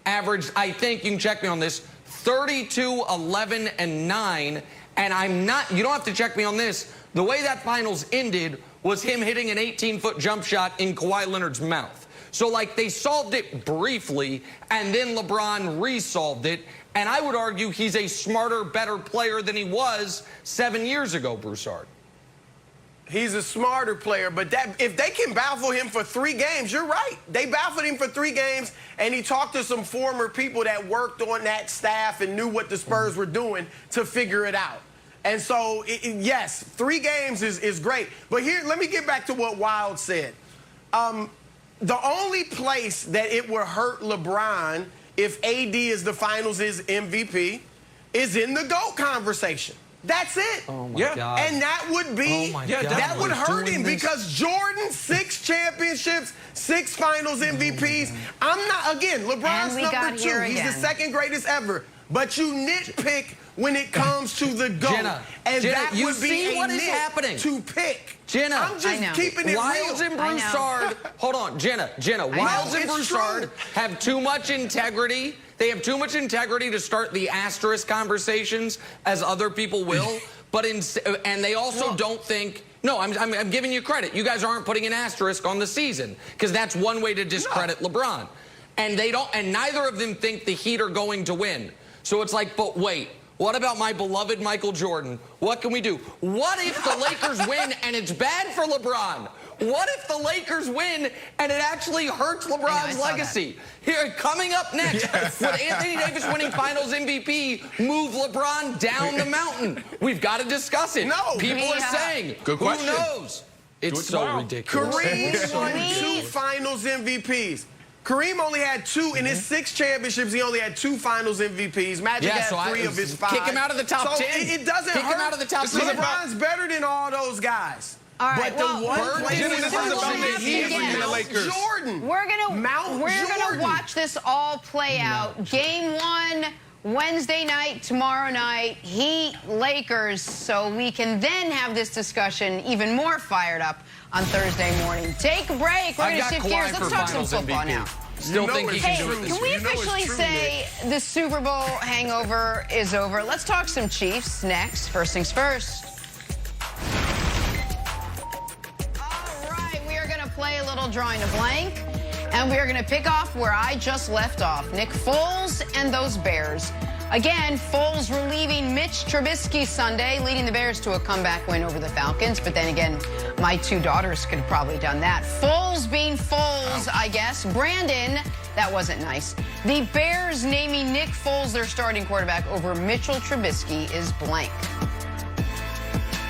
averaged, I think, you can check me on this, 32, 11, and 9, and you don't have to check me on this, the way that finals ended was him hitting an 18-foot jump shot in Kawhi Leonard's mouth. So, like, they solved it briefly, and then LeBron resolved it. And I would argue he's a smarter, better player than he was 7 years ago, Broussard. He's a smarter player, but if they can baffle him for 3 games, you're right. They baffled him for 3 games, and he talked to some former people that worked on that staff and knew what the Spurs were doing to figure it out. And so, yes, 3 games is great. But here, let me get back to what Wild said. The only place that it will hurt LeBron if AD is the finals MVP is in the GOAT conversation. That's it. Oh, my God. And that would be, that would hurt him because Jordan, 6 championships, 6 finals MVPs. I'm not, again, LeBron's number 2. He's the 2nd greatest ever. But you nitpick when it comes to the GOAT. Jenna, that you would be see what is happening to pick. Jenna, I'm just keeping it Wiles real. and Broussard, hold on, Jenna, Wiles and Broussard have too much integrity. They have too much integrity to start the asterisk conversations as other people will. And they also don't think. No, I'm giving you credit. You guys aren't putting an asterisk on the season because that's one way to discredit LeBron. And they don't. And neither of them think the Heat are going to win. So it's like, but wait. What about my beloved Michael Jordan? What can we do? What if the Lakers win and it's bad for LeBron? What if the Lakers win and it actually hurts LeBron's legacy? Here, coming up next, would Anthony Davis winning Finals MVP move LeBron down the mountain? We've got to discuss it. No. People are saying, Good question. Who knows? It's so ridiculous. Kareem won 2 Finals MVPs. Kareem only had 2 in his 6 championships. He only had 2 Finals MVPs. Magic had 3 of his 5. Kick him out of the top 10. It doesn't hurt. Kick him out of the top 10. LeBron's better than all those guys. All right, but the one place this is about the Heat and the Lakers. Jordan. We're gonna watch this all play out. Game 1 Wednesday night, tomorrow night, Heat, Lakers, so we can then have this discussion even more fired up on Thursday morning. Take a break. We're going to shift gears. Let's talk some football now. Still think he can do it this Can we officially say the Super Bowl hangover is over? Let's talk some Chiefs next. First things first. All right, we are going to play a little drawing a blank. And we are going to pick off where I just left off. Nick Foles and those Bears. Again, Foles relieving Mitch Trubisky Sunday, leading the Bears to a comeback win over the Falcons. But then again, my 2 daughters could have probably done that. Foles being Foles, I guess. Brandon, that wasn't nice. The Bears naming Nick Foles their starting quarterback over Mitchell Trubisky is blank.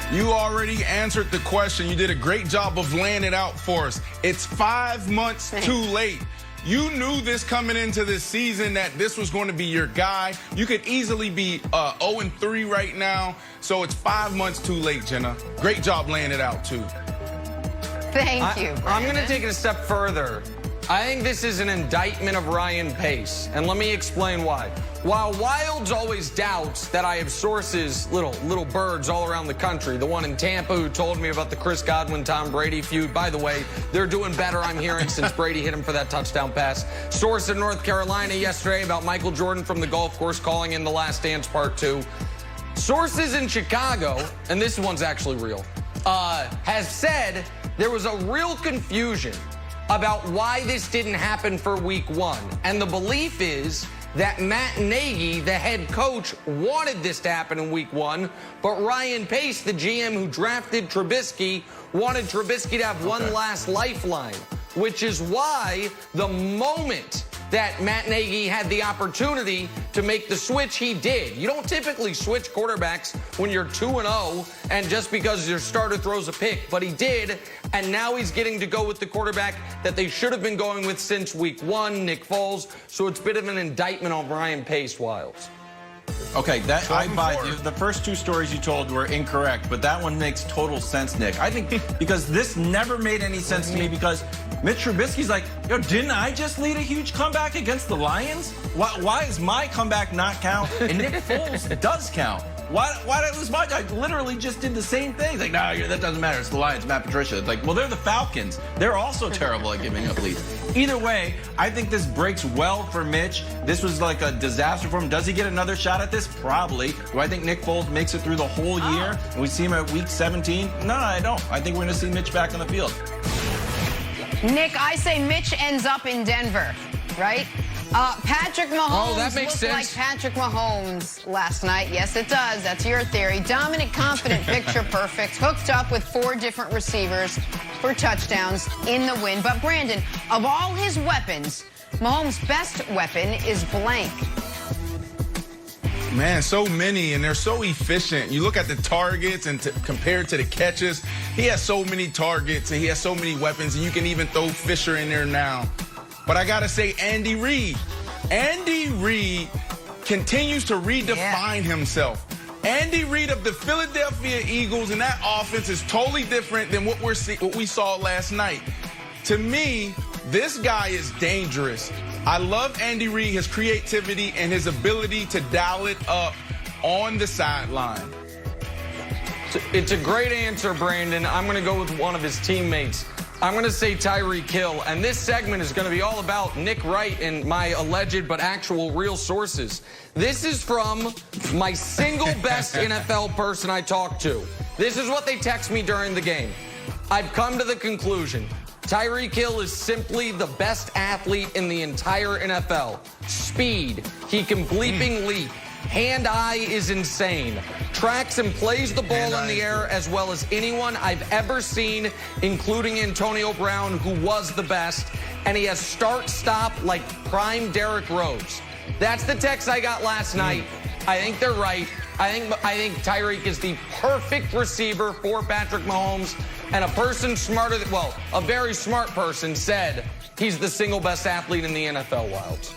You already answered the question. You did a great job of laying it out for us. It's 5 months too late. You knew this coming into this season that this was going to be your guy. You could easily be 0-3 right now. So it's 5 months too late, Jenna. Great job laying it out, too. Thank you, Brandon. I'm going to take it a step further. I think this is an indictment of Ryan Pace, and let me explain why. While Wilds always doubts that I have sources, little birds all around the country, the one in Tampa who told me about the Chris Godwin-Tom Brady feud. By the way, they're doing better, I'm hearing, since Brady hit him for that touchdown pass. Source in North Carolina yesterday about Michael Jordan from the golf course calling in The Last Dance Part 2. Sources in Chicago, and this one's actually real, has said there was a real confusion about why this didn't happen for week 1. And the belief is that Matt Nagy, the head coach, wanted this to happen in week 1, but Ryan Pace, the GM who drafted Trubisky, wanted Trubisky to have one last lifeline, which is why the moment that Matt Nagy had the opportunity to make the switch, he did. You don't typically switch quarterbacks when you're 2-0 and just because your starter throws a pick, but he did, and now he's getting to go with the quarterback that they should have been going with since week 1, Nick Foles, so it's a bit of an indictment on Ryan Pace, Wilds. Okay, that I buy you. The first 2 stories you told were incorrect, but that one makes total sense, Nick. I think because this never made any sense to me because Mitch Trubisky's like, yo, didn't I just lead a huge comeback against the Lions? Why does my comeback not count? And Nick Foles does count. Why did I lose my guy? Literally just did the same thing. It's like, no, that doesn't matter. It's the Lions, Matt Patricia. It's like, well, they're the Falcons. They're also terrible at giving up leads. Either way, I think this breaks well for Mitch. This was like a disaster for him. Does he get another shot at this? Probably. Do I think Nick Foles makes it through the whole year and we see him at week 17? No, I don't. I think we're going to see Mitch back on the field. Nick, I say Mitch ends up in Denver, right? Patrick Mahomes looked like Patrick Mahomes last night. Yes, it does. That's your theory. Dominant, confident, picture perfect. Hooked up with 4 different receivers for touchdowns in the win. But, Brandon, of all his weapons, Mahomes' best weapon is blank. Man, so many, and they're so efficient. You look at the targets and compared to the catches, he has so many targets and he has so many weapons, and you can even throw Fisher in there now. But I got to say, Andy Reid. Andy Reid continues to redefine himself. Andy Reid of the Philadelphia Eagles, and that offense is totally different than what we saw last night. To me, this guy is dangerous. I love Andy Reid, his creativity, and his ability to dial it up on the sideline. It's a great answer, Brandon. I'm going to go with one of his teammates. I'm going to say Tyreek Hill, and this segment is going to be all about Nick Wright and my alleged but actual real sources. This is from my single best NFL person I talked to. This is what they text me during the game. I've come to the conclusion. Tyreek Hill is simply the best athlete in the entire NFL. Speed. He can bleeping leap. Hand-eye is insane. Tracks and plays the ball in the air as well as anyone I've ever seen, including Antonio Brown, who was the best. And he has start-stop like prime Derrick Rose. That's the text I got last night. I think they're right. I think Tyreek is the perfect receiver for Patrick Mahomes. And a person smarter than, well, a very smart person said he's the single best athlete in the NFL, Wilds.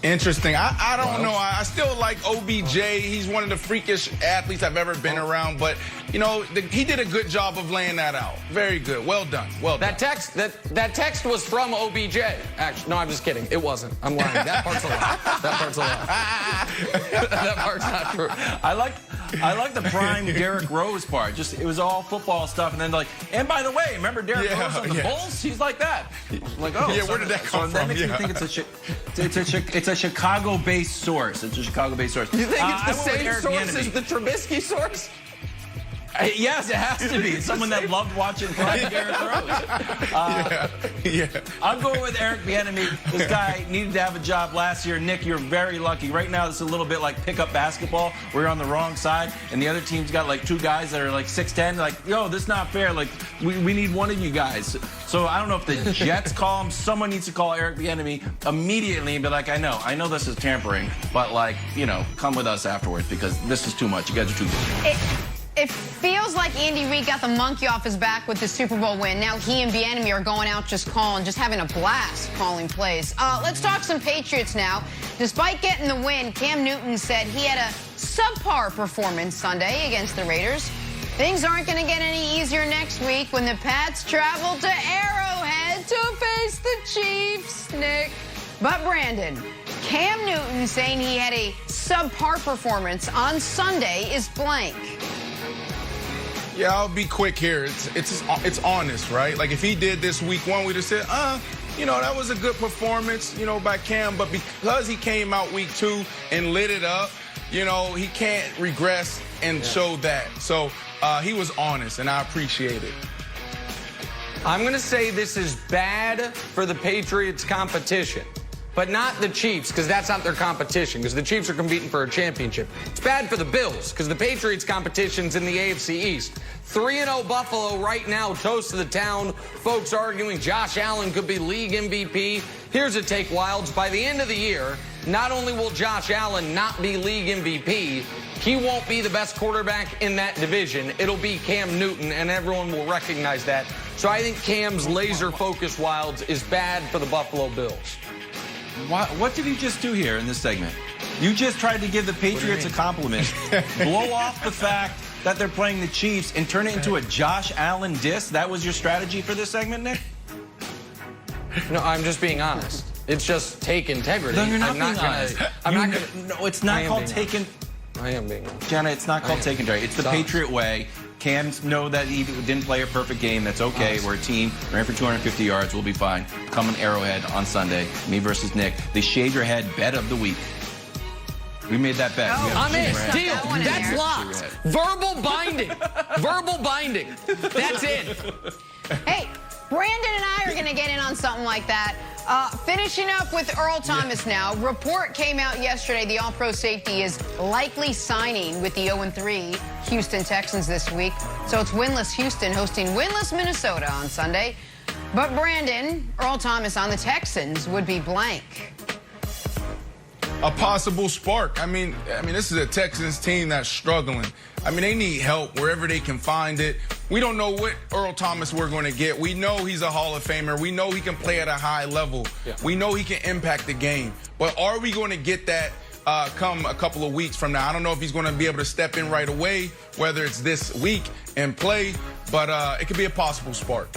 Interesting. I don't know. I still like OBJ. He's one of the freakish athletes I've ever been around. But, you know, he did a good job of laying that out. Very good. Well done. Well done. That text was from OBJ. Actually, no, I'm just kidding. It wasn't. I'm lying. That part's a lie. That part's a lie. That part's not true. I like the prime Derrick Rose part. Just it was all football stuff, and then like, and by the way, remember Derrick Rose on the Bulls? He's like that. I'm like, oh, yeah. Where did that come from? That makes me think it's a Chicago-based source. It's a Chicago-based source. You think it's the same source as the Trubisky source? Yes, it has to be. It's someone that loved watching prime Derrick Rose. I'm going with Eric Bieniemy. This guy needed to have a job last year. Nick, you're very lucky. Right now, it's a little bit like pickup basketball. We're on the wrong side, and the other team's got like 2 guys that are like 6'10". Like, yo, this is not fair. Like, we need one of you guys. So I don't know if the Jets call him. Someone needs to call Eric Bieniemy immediately and be like, I know this is tampering, but like, you know, come with us afterwards because this is too much. You guys are too good. It feels like Andy Reid got the monkey off his back with the Super Bowl win. Now he and Bieniemy are going out just having a blast calling plays. Let's talk some Patriots now. Despite getting the win, Cam Newton said he had a subpar performance Sunday against the Raiders. Things aren't going to get any easier next week when the Pats travel to Arrowhead to face the Chiefs, Nick. But Brandon, Cam Newton saying he had a subpar performance on Sunday is blank. Yeah, I'll be quick here. It's honest, right? Like if he did this week 1, we'd have said, you know, that was a good performance, you know, by Cam. But because he came out week 2 and lit it up, you know, he can't regress and show that. So he was honest, and I appreciate it. I'm going to say this is bad for the Patriots' competition. but not the Chiefs, because that's not their competition, because the Chiefs are competing for a championship. It's bad for the Bills, because the Patriots' competition's in the AFC East. 3-0 Buffalo right now, toast of the town. Folks arguing Josh Allen could be league MVP. Here's a take, Wilds. By the end of the year, not only will Josh Allen not be league MVP, he won't be the best quarterback in that division. It'll be Cam Newton, and everyone will recognize that. So I think Cam's laser focus, Wilds, is bad for the Buffalo Bills. What did you just do here in this segment? You just tried to give the Patriots a compliment, blow off the fact that they're playing the Chiefs, and turn it into a Josh Allen diss? That was your strategy for this segment, Nick? No, I'm just being honest. It's just take integrity. No, you're not being honest. No, it's not called taking. I am being honest. Jenna, it's not called taking integrity. It's the Patriot way. Cams know that he didn't play a perfect game. That's okay. We're a team. Ran for 250 yards. We'll be fine. Come on Arrowhead on Sunday. Me versus Nick. The shave your head bet of the week. We made that bet. I'm in. Deal. That's locked. Verbal binding. Verbal binding. That's it. Hey, Brandon and I are going to get in on something like that. Finishing up with Earl Thomas now. Report came out yesterday the All-Pro safety is likely signing with the 0-3 Houston Texans this week. So it's winless Houston hosting winless Minnesota on Sunday. But Brandon, Earl Thomas on the Texans would be blank. A possible spark. I mean, this is a Texans team that's struggling. I mean, they need help wherever they can find it. We don't know what Earl Thomas we're going to get. We know he's a Hall of Famer. We know he can play at a high level. Yeah. We know he can impact the game. But are we going to get that come a couple of weeks from now? I don't know if he's going to be able to step in right away, whether it's this week and play, but it could be a possible spark.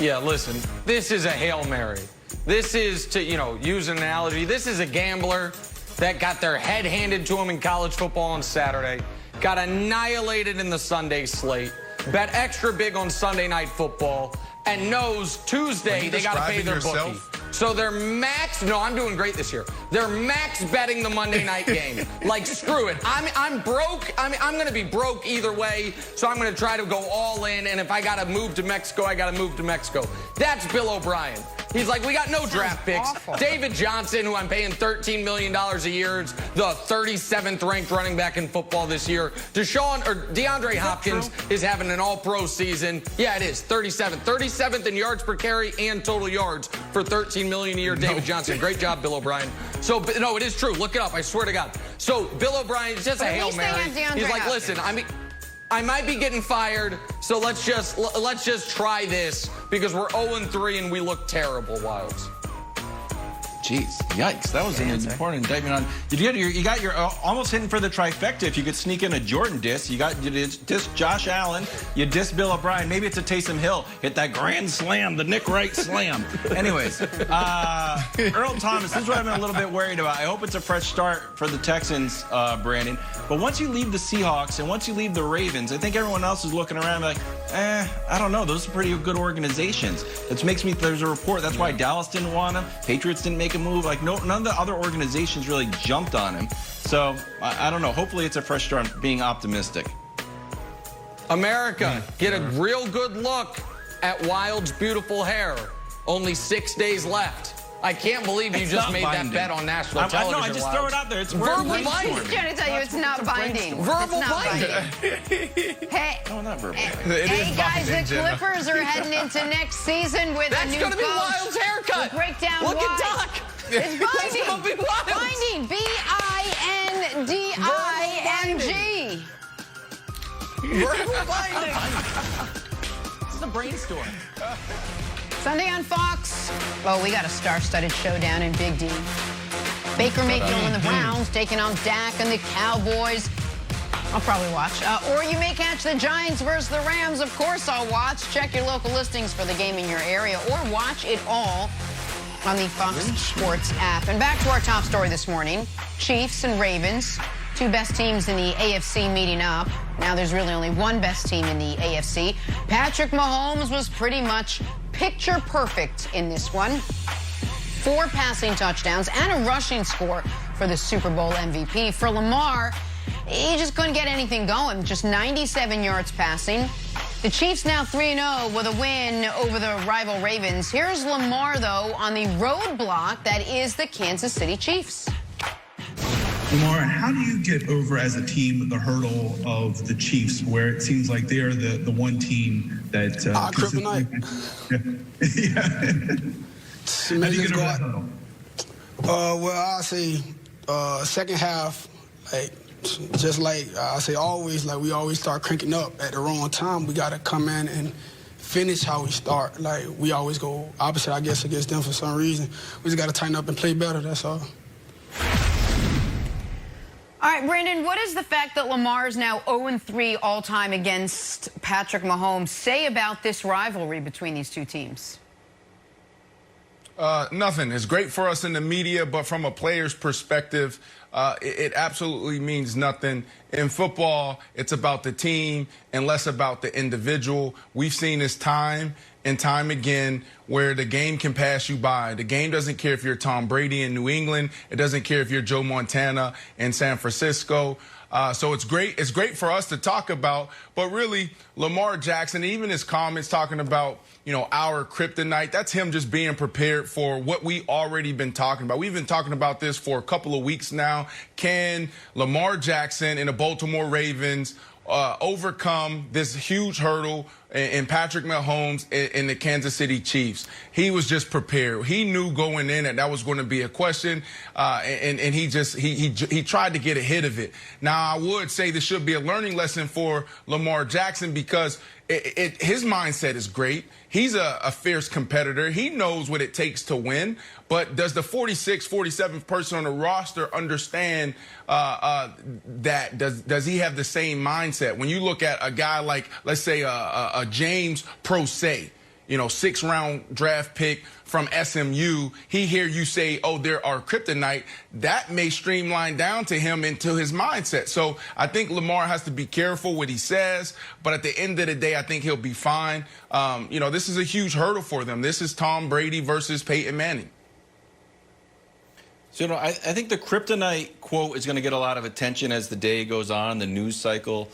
Yeah, listen, this is a Hail Mary. This is, to use an analogy, this is a gambler that got their head handed to him in college football on Saturday, got annihilated in the Sunday slate, bet extra big on Sunday Night Football, and knows Tuesday they got to pay their bookie. So they're I'm doing great this year. They're max betting the Monday night game. Like, screw it. I'm broke. I'm going to be broke either way, so I'm going to try to go all in, and if I got to move to Mexico, I got to move to Mexico. That's Bill O'Brien. He's like, we got no draft picks. Awful. David Johnson, who I'm paying $13 million a year, is the 37th ranked running back in football this year. DeAndre Hopkins is having an all-pro season. Yeah, it is. 37th in yards per carry and total yards for $13 million a year. David Johnson. Great job, Bill O'Brien. So, no, it is true. Look it up. I swear to God. So, Bill O'Brien is just a Hail Mary. He's like, listen, I might be getting fired, so let's just try this because we're 0-3 and we look terrible, Wilds. Jeez, yikes! That was an important indictment on. You got your almost hitting for the trifecta. If you could sneak in a Jordan diss, you diss Josh Allen, you diss Bill O'Brien. Maybe it's a Taysom Hill. Hit that grand slam, the Nick Wright slam. Anyways, Earl Thomas. This is what I've been a little bit worried about. I hope it's a fresh start for the Texans, Brandon. But once you leave the Seahawks and once you leave the Ravens, I think everyone else is looking around like, I don't know. Those are pretty good organizations. It makes me. There's a report. That's why Dallas didn't want him. Patriots didn't make a move. Like, none of the other organizations really jumped on him. So, I don't know. Hopefully it's a fresh start, being optimistic. America, get a real good look at Wild's beautiful hair. Only 6 days left. I can't believe you just made that bet on national television. I just throw it out there. It's verbal binding. I'm trying to tell you, it's not binding. Verbal binding. Hey, no, not verbal. Hey guys, the Clippers are heading into next season with a new coach. That's going to be Wild's haircut. We'll break down Look why. at Doc. It's binding. It's going to be Wild. Binding. B-I-N-D-I-N-G. Verbal binding. This is a brainstorm. Sunday on Fox. Oh, we got a star-studded showdown in Big D. Baker Mayfield and the Browns taking on Dak and the Cowboys. I'll probably watch. Or you may catch the Giants versus the Rams. Of course I'll watch. Check your local listings for the game in your area or watch it all on the Fox Sports app. And back to our top story this morning. Chiefs and Ravens, two best teams in the AFC meeting up. Now there's really only one best team in the AFC. Patrick Mahomes was pretty much picture perfect in this one. 4 passing touchdowns and a rushing score for the Super Bowl MVP. For Lamar, he just couldn't get anything going. Just 97 yards passing. The Chiefs now 3-0 with a win over the rival Ravens. Here's Lamar, though, on the roadblock that is the Kansas City Chiefs. Lamar, how do you get over as a team the hurdle of the Chiefs, where it seems like they're the one team that kryptonite. Yeah. How do you get over that hurdle? Well, I'll say second half, like just like I say always, like we always start cranking up at the wrong time. We got to come in and finish how we start. Like we always go opposite, I guess, against them for some reason. We just got to tighten up and play better. That's all. All right, Brandon, what does the fact that Lamar is now 0-3 all-time against Patrick Mahomes say about this rivalry between these two teams? Nothing. It's great for us in the media, but from a player's perspective, it absolutely means nothing. In football, it's about the team and less about the individual. We've seen this time and time again where the game can pass you by. The game doesn't care if you're Tom Brady in New England. It doesn't care if you're Joe Montana in San Francisco. So it's great. It's great for us to talk about. But really, Lamar Jackson, even his comments talking about, our kryptonite, that's him just being prepared for what we already been talking about. We've been talking about this for a couple of weeks now. Can Lamar Jackson and the Baltimore Ravens overcome this huge hurdle in Patrick Mahomes and the Kansas City Chiefs? He was just prepared. He knew going in that was going to be a question, and he tried to get ahead of it. Now, I would say this should be a learning lesson for Lamar Jackson because his mindset is great. He's a fierce competitor. He knows what it takes to win. But does the 46th, 47th person on the roster understand that? Does he have the same mindset? When you look at a guy like, let's say, a James Procey, 6th-round draft pick from SMU, he hear you say, oh, there are kryptonite, that may streamline down to him into his mindset. So I think Lamar has to be careful what he says, but at the end of the day, I think he'll be fine. This is a huge hurdle for them. This is Tom Brady versus Peyton Manning. So, I think the kryptonite quote is going to get a lot of attention as the day goes on, the news cycle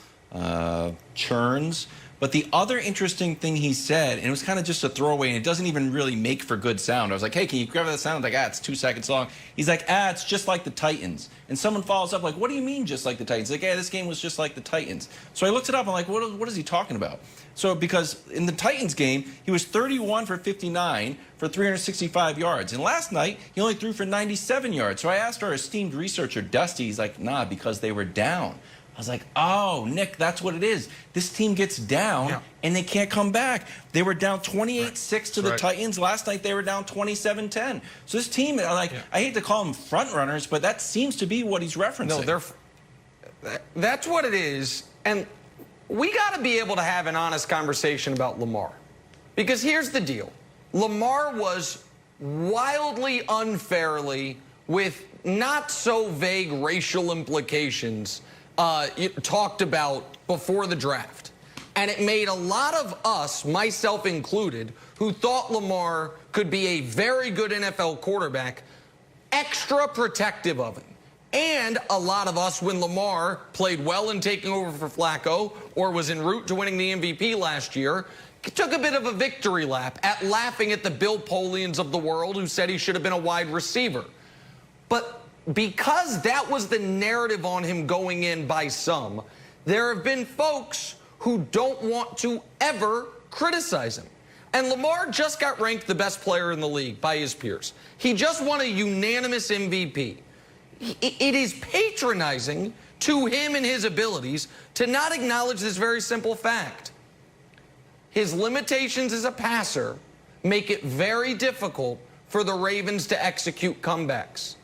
churns. But the other interesting thing he said, and it was kind of just a throwaway, and it doesn't even really make for good sound. I was like, hey, can you grab that sound? I'm like, it's 2 seconds long. He's like, it's just like the Titans. And someone follows up like, what do you mean just like the Titans? Like, this game was just like the Titans. So I looked it up. I'm like, what is he talking about? So because in the Titans game, he was 31 for 59 for 365 yards. And last night, he only threw for 97 yards. So I asked our esteemed researcher, Dusty, he's like, nah, because they were down. I was like, oh, Nick, that's what it is. This team gets down, and they can't come back. They were down 28-6 to the Titans. Last night, they were down 27-10. So this team, I hate to call them front runners, but that seems to be what he's referencing. No, that's what it is. And we got to be able to have an honest conversation about Lamar. Because here's the deal. Lamar was wildly unfairly, with not so vague racial implications, talked about before the draft. And it made a lot of us, myself included, who thought Lamar could be a very good NFL quarterback, extra protective of him. And a lot of us, when Lamar played well in taking over for Flacco or was en route to winning the MVP last year, took a bit of a victory lap at laughing at the Bill Polians of the world who said he should have been a wide receiver. But because that was the narrative on him going in by some, there have been folks who don't want to ever criticize him. And Lamar just got ranked the best player in the league by his peers. He just won a unanimous MVP. It is patronizing to him and his abilities to not acknowledge this very simple fact. His limitations as a passer make it very difficult for the Ravens to execute comebacks.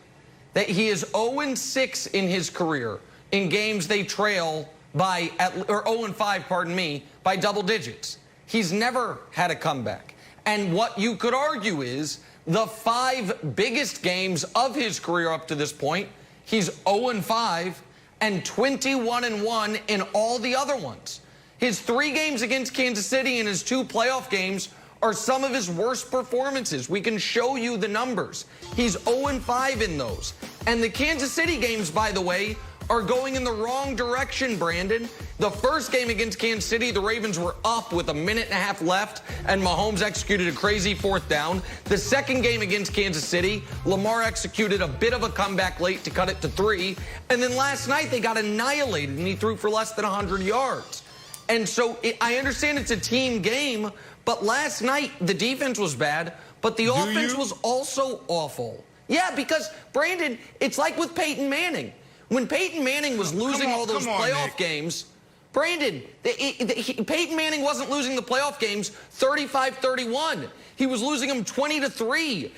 That he is 0-6 in his career in games they trail by, or 0-5, pardon me, by double digits. He's never had a comeback. And what you could argue is the 5 biggest games of his career up to this point, he's 0-5 and 21-1 in all the other ones. His 3 games against Kansas City and his 2 playoff games are some of his worst performances. We can show you the numbers. He's 0-5 in those. And the Kansas City games, by the way, are going in the wrong direction, Brandon. The first game against Kansas City, the Ravens were up with 1.5 minutes left, and Mahomes executed a crazy 4th down. The second game against Kansas City, Lamar executed a bit of a comeback late to cut it to 3. And then last night, they got annihilated, and he threw for less than 100 yards. And so I understand it's a team game, but last night, the defense was bad, but the offense was also awful. Yeah, because, Brandon, it's like with Peyton Manning. When Peyton Manning was losing all those playoff games, Brandon, Peyton Manning wasn't losing the playoff games 35-31. He was losing them 20-3.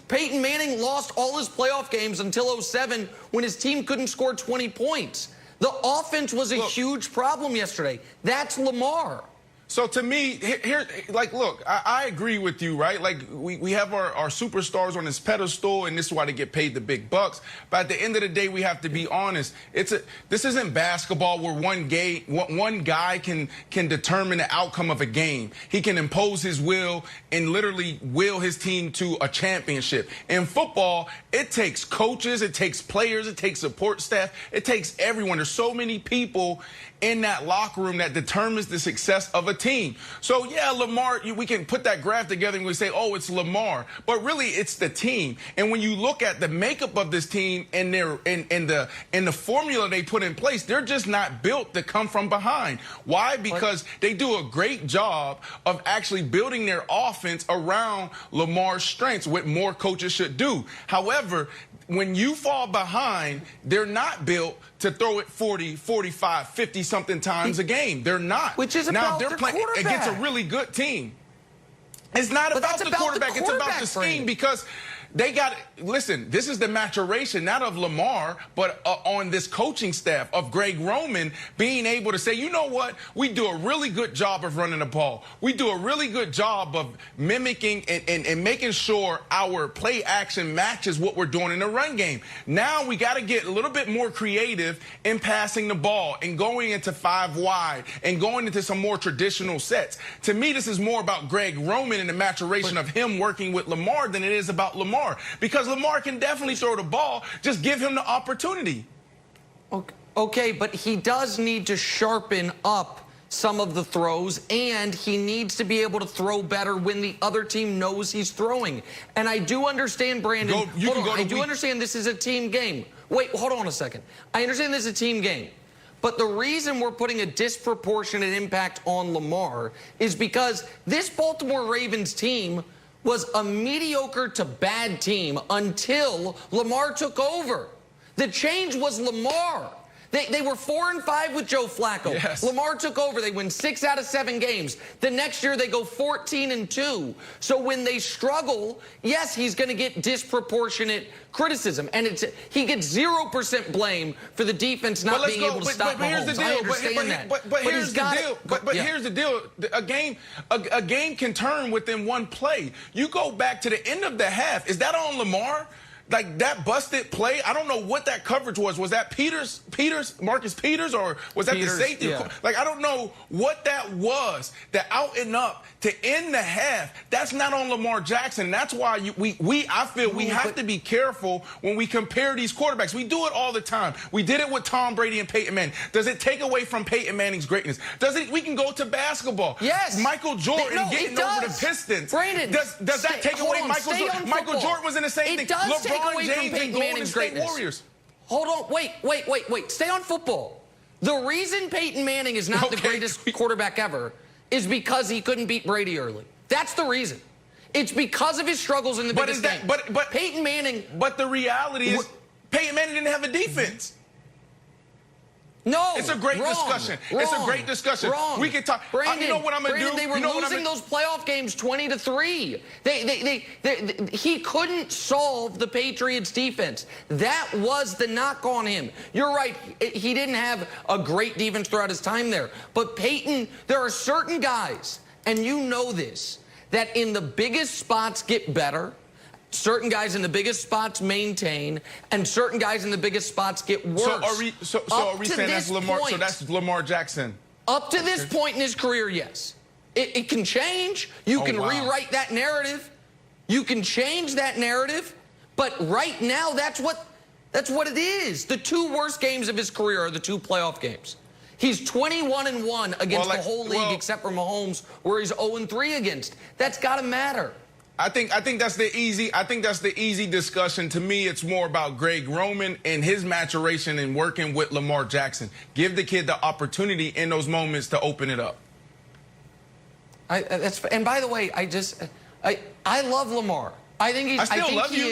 Peyton Manning lost all his playoff games until 2007 when his team couldn't score 20 points. The offense was a huge problem yesterday. That's Lamar. So to me, here, like, look, I agree with you, right? Like, we have our superstars on this pedestal, and this is why they get paid the big bucks. But at the end of the day, we have to be honest. This isn't basketball where one guy can determine the outcome of a game. He can impose his will and literally will his team to a championship. In football, it takes coaches, it takes players, it takes support staff, it takes everyone. There's so many people in that locker room that determines the success of a team. So, yeah, Lamar, we can put that graph together and we say, oh, it's Lamar. But really, it's the team. And when you look at the makeup of this team and the formula they put in place, they're just not built to come from behind. Why? Because they do a great job of actually building their offense around Lamar's strengths, what more coaches should do. However, when you fall behind, they're not built to throw it 40, 45, 50-something times a game. They're not. Which is now about they're playing against a really good team. It's not about the quarterback. It's about the scheme because they got – listen, this is the maturation, not of Lamar, but on this coaching staff of Greg Roman being able to say, you know what, we do a really good job of running the ball. We do a really good job of mimicking and making sure our play action matches what we're doing in the run game. Now we got to get a little bit more creative in passing the ball and going into 5 wide and going into some more traditional sets. To me, this is more about Greg Roman and the maturation of him working with Lamar than it is about Lamar. Because Lamar can definitely throw the ball. Just give him the opportunity. Okay, but he does need to sharpen up some of the throws, and he needs to be able to throw better when the other team knows he's throwing. And I do understand, Brandon. I do understand this is a team game. Wait, hold on a second. I understand this is a team game. But the reason we're putting a disproportionate impact on Lamar is because this Baltimore Ravens team was a mediocre to bad team until Lamar took over. The change was Lamar. They were 4-5 with Joe Flacco. Yes. Lamar took over. They win 6 out of 7 games. The next year, they go 14-2. So when they struggle, yes, he's going to get disproportionate criticism. And he gets 0% blame for the defense not being able to stop Mahomes. I understand that. But here's the deal. But here's the deal. A game can turn within one play. You go back to the end of the half. Is that on Lamar? Like that busted play, I don't know what that coverage was. Was that Marcus Peters, or was that the safety? Yeah. Like, I don't know what that was. The out and up to end the half, that's not on Lamar Jackson. That's why I feel we have to be careful when we compare these quarterbacks. We do it all the time. We did it with Tom Brady and Peyton Manning. Does it take away from Peyton Manning's greatness? We can go to basketball. Yes. Michael Jordan getting over the Pistons. Brandon, does that take away Michael Jordan? Michael Jordan was in the same thing. LeBron James and Golden State Warriors. Hold on. Wait. Stay on football. The reason Peyton Manning is not the greatest quarterback ever is because he couldn't beat Brady early. That's the reason. It's because of his struggles in the biggest game. But Peyton Manning. But the reality is Peyton Manning didn't have a defense. No, it's a great discussion. It's a great discussion. We can talk. Brandon, you know what I'm gonna do? They were losing those playoff games 20-3. He couldn't solve the Patriots' defense. That was the knock on him. You're right. He didn't have a great defense throughout his time there. But Peyton, there are certain guys, and you know this, that in the biggest spots get better. Certain guys in the biggest spots maintain, and certain guys in the biggest spots get worse. So are we saying that's Lamar? So that's Lamar Jackson. Up to this point in his career, yes. It can change. You can rewrite that narrative. You can change that narrative. But right now, that's what it is. The 2 worst games of his career are the 2 playoff games. He's 21-1 against the whole league except for Mahomes, where he's 0-3 against. That's got to matter. I think that's the easy discussion. To me, it's more about Greg Roman and his maturation and working with Lamar Jackson. Give the kid the opportunity in those moments to open it up. And by the way, I love Lamar. I think he's. I still love you.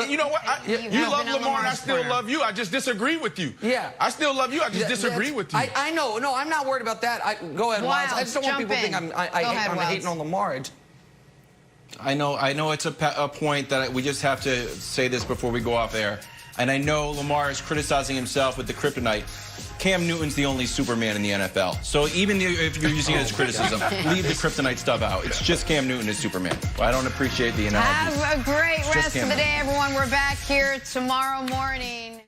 You know what? You love Lamar, and I still love you. I just disagree with you. Yeah. I still love you. I just disagree with you. I know. No, I'm not worried about that. Go ahead, Wiles. I just don't want people to think I'm hating on Lamar. I know it's a point that we just have to say this before we go off air. And I know Lamar is criticizing himself with the kryptonite. Cam Newton's the only Superman in the NFL. So even if you're using it as criticism, leave the kryptonite stuff out. It's just Cam Newton is Superman. I don't appreciate the analogy. Have a great rest of the day, everyone. We're back here tomorrow morning.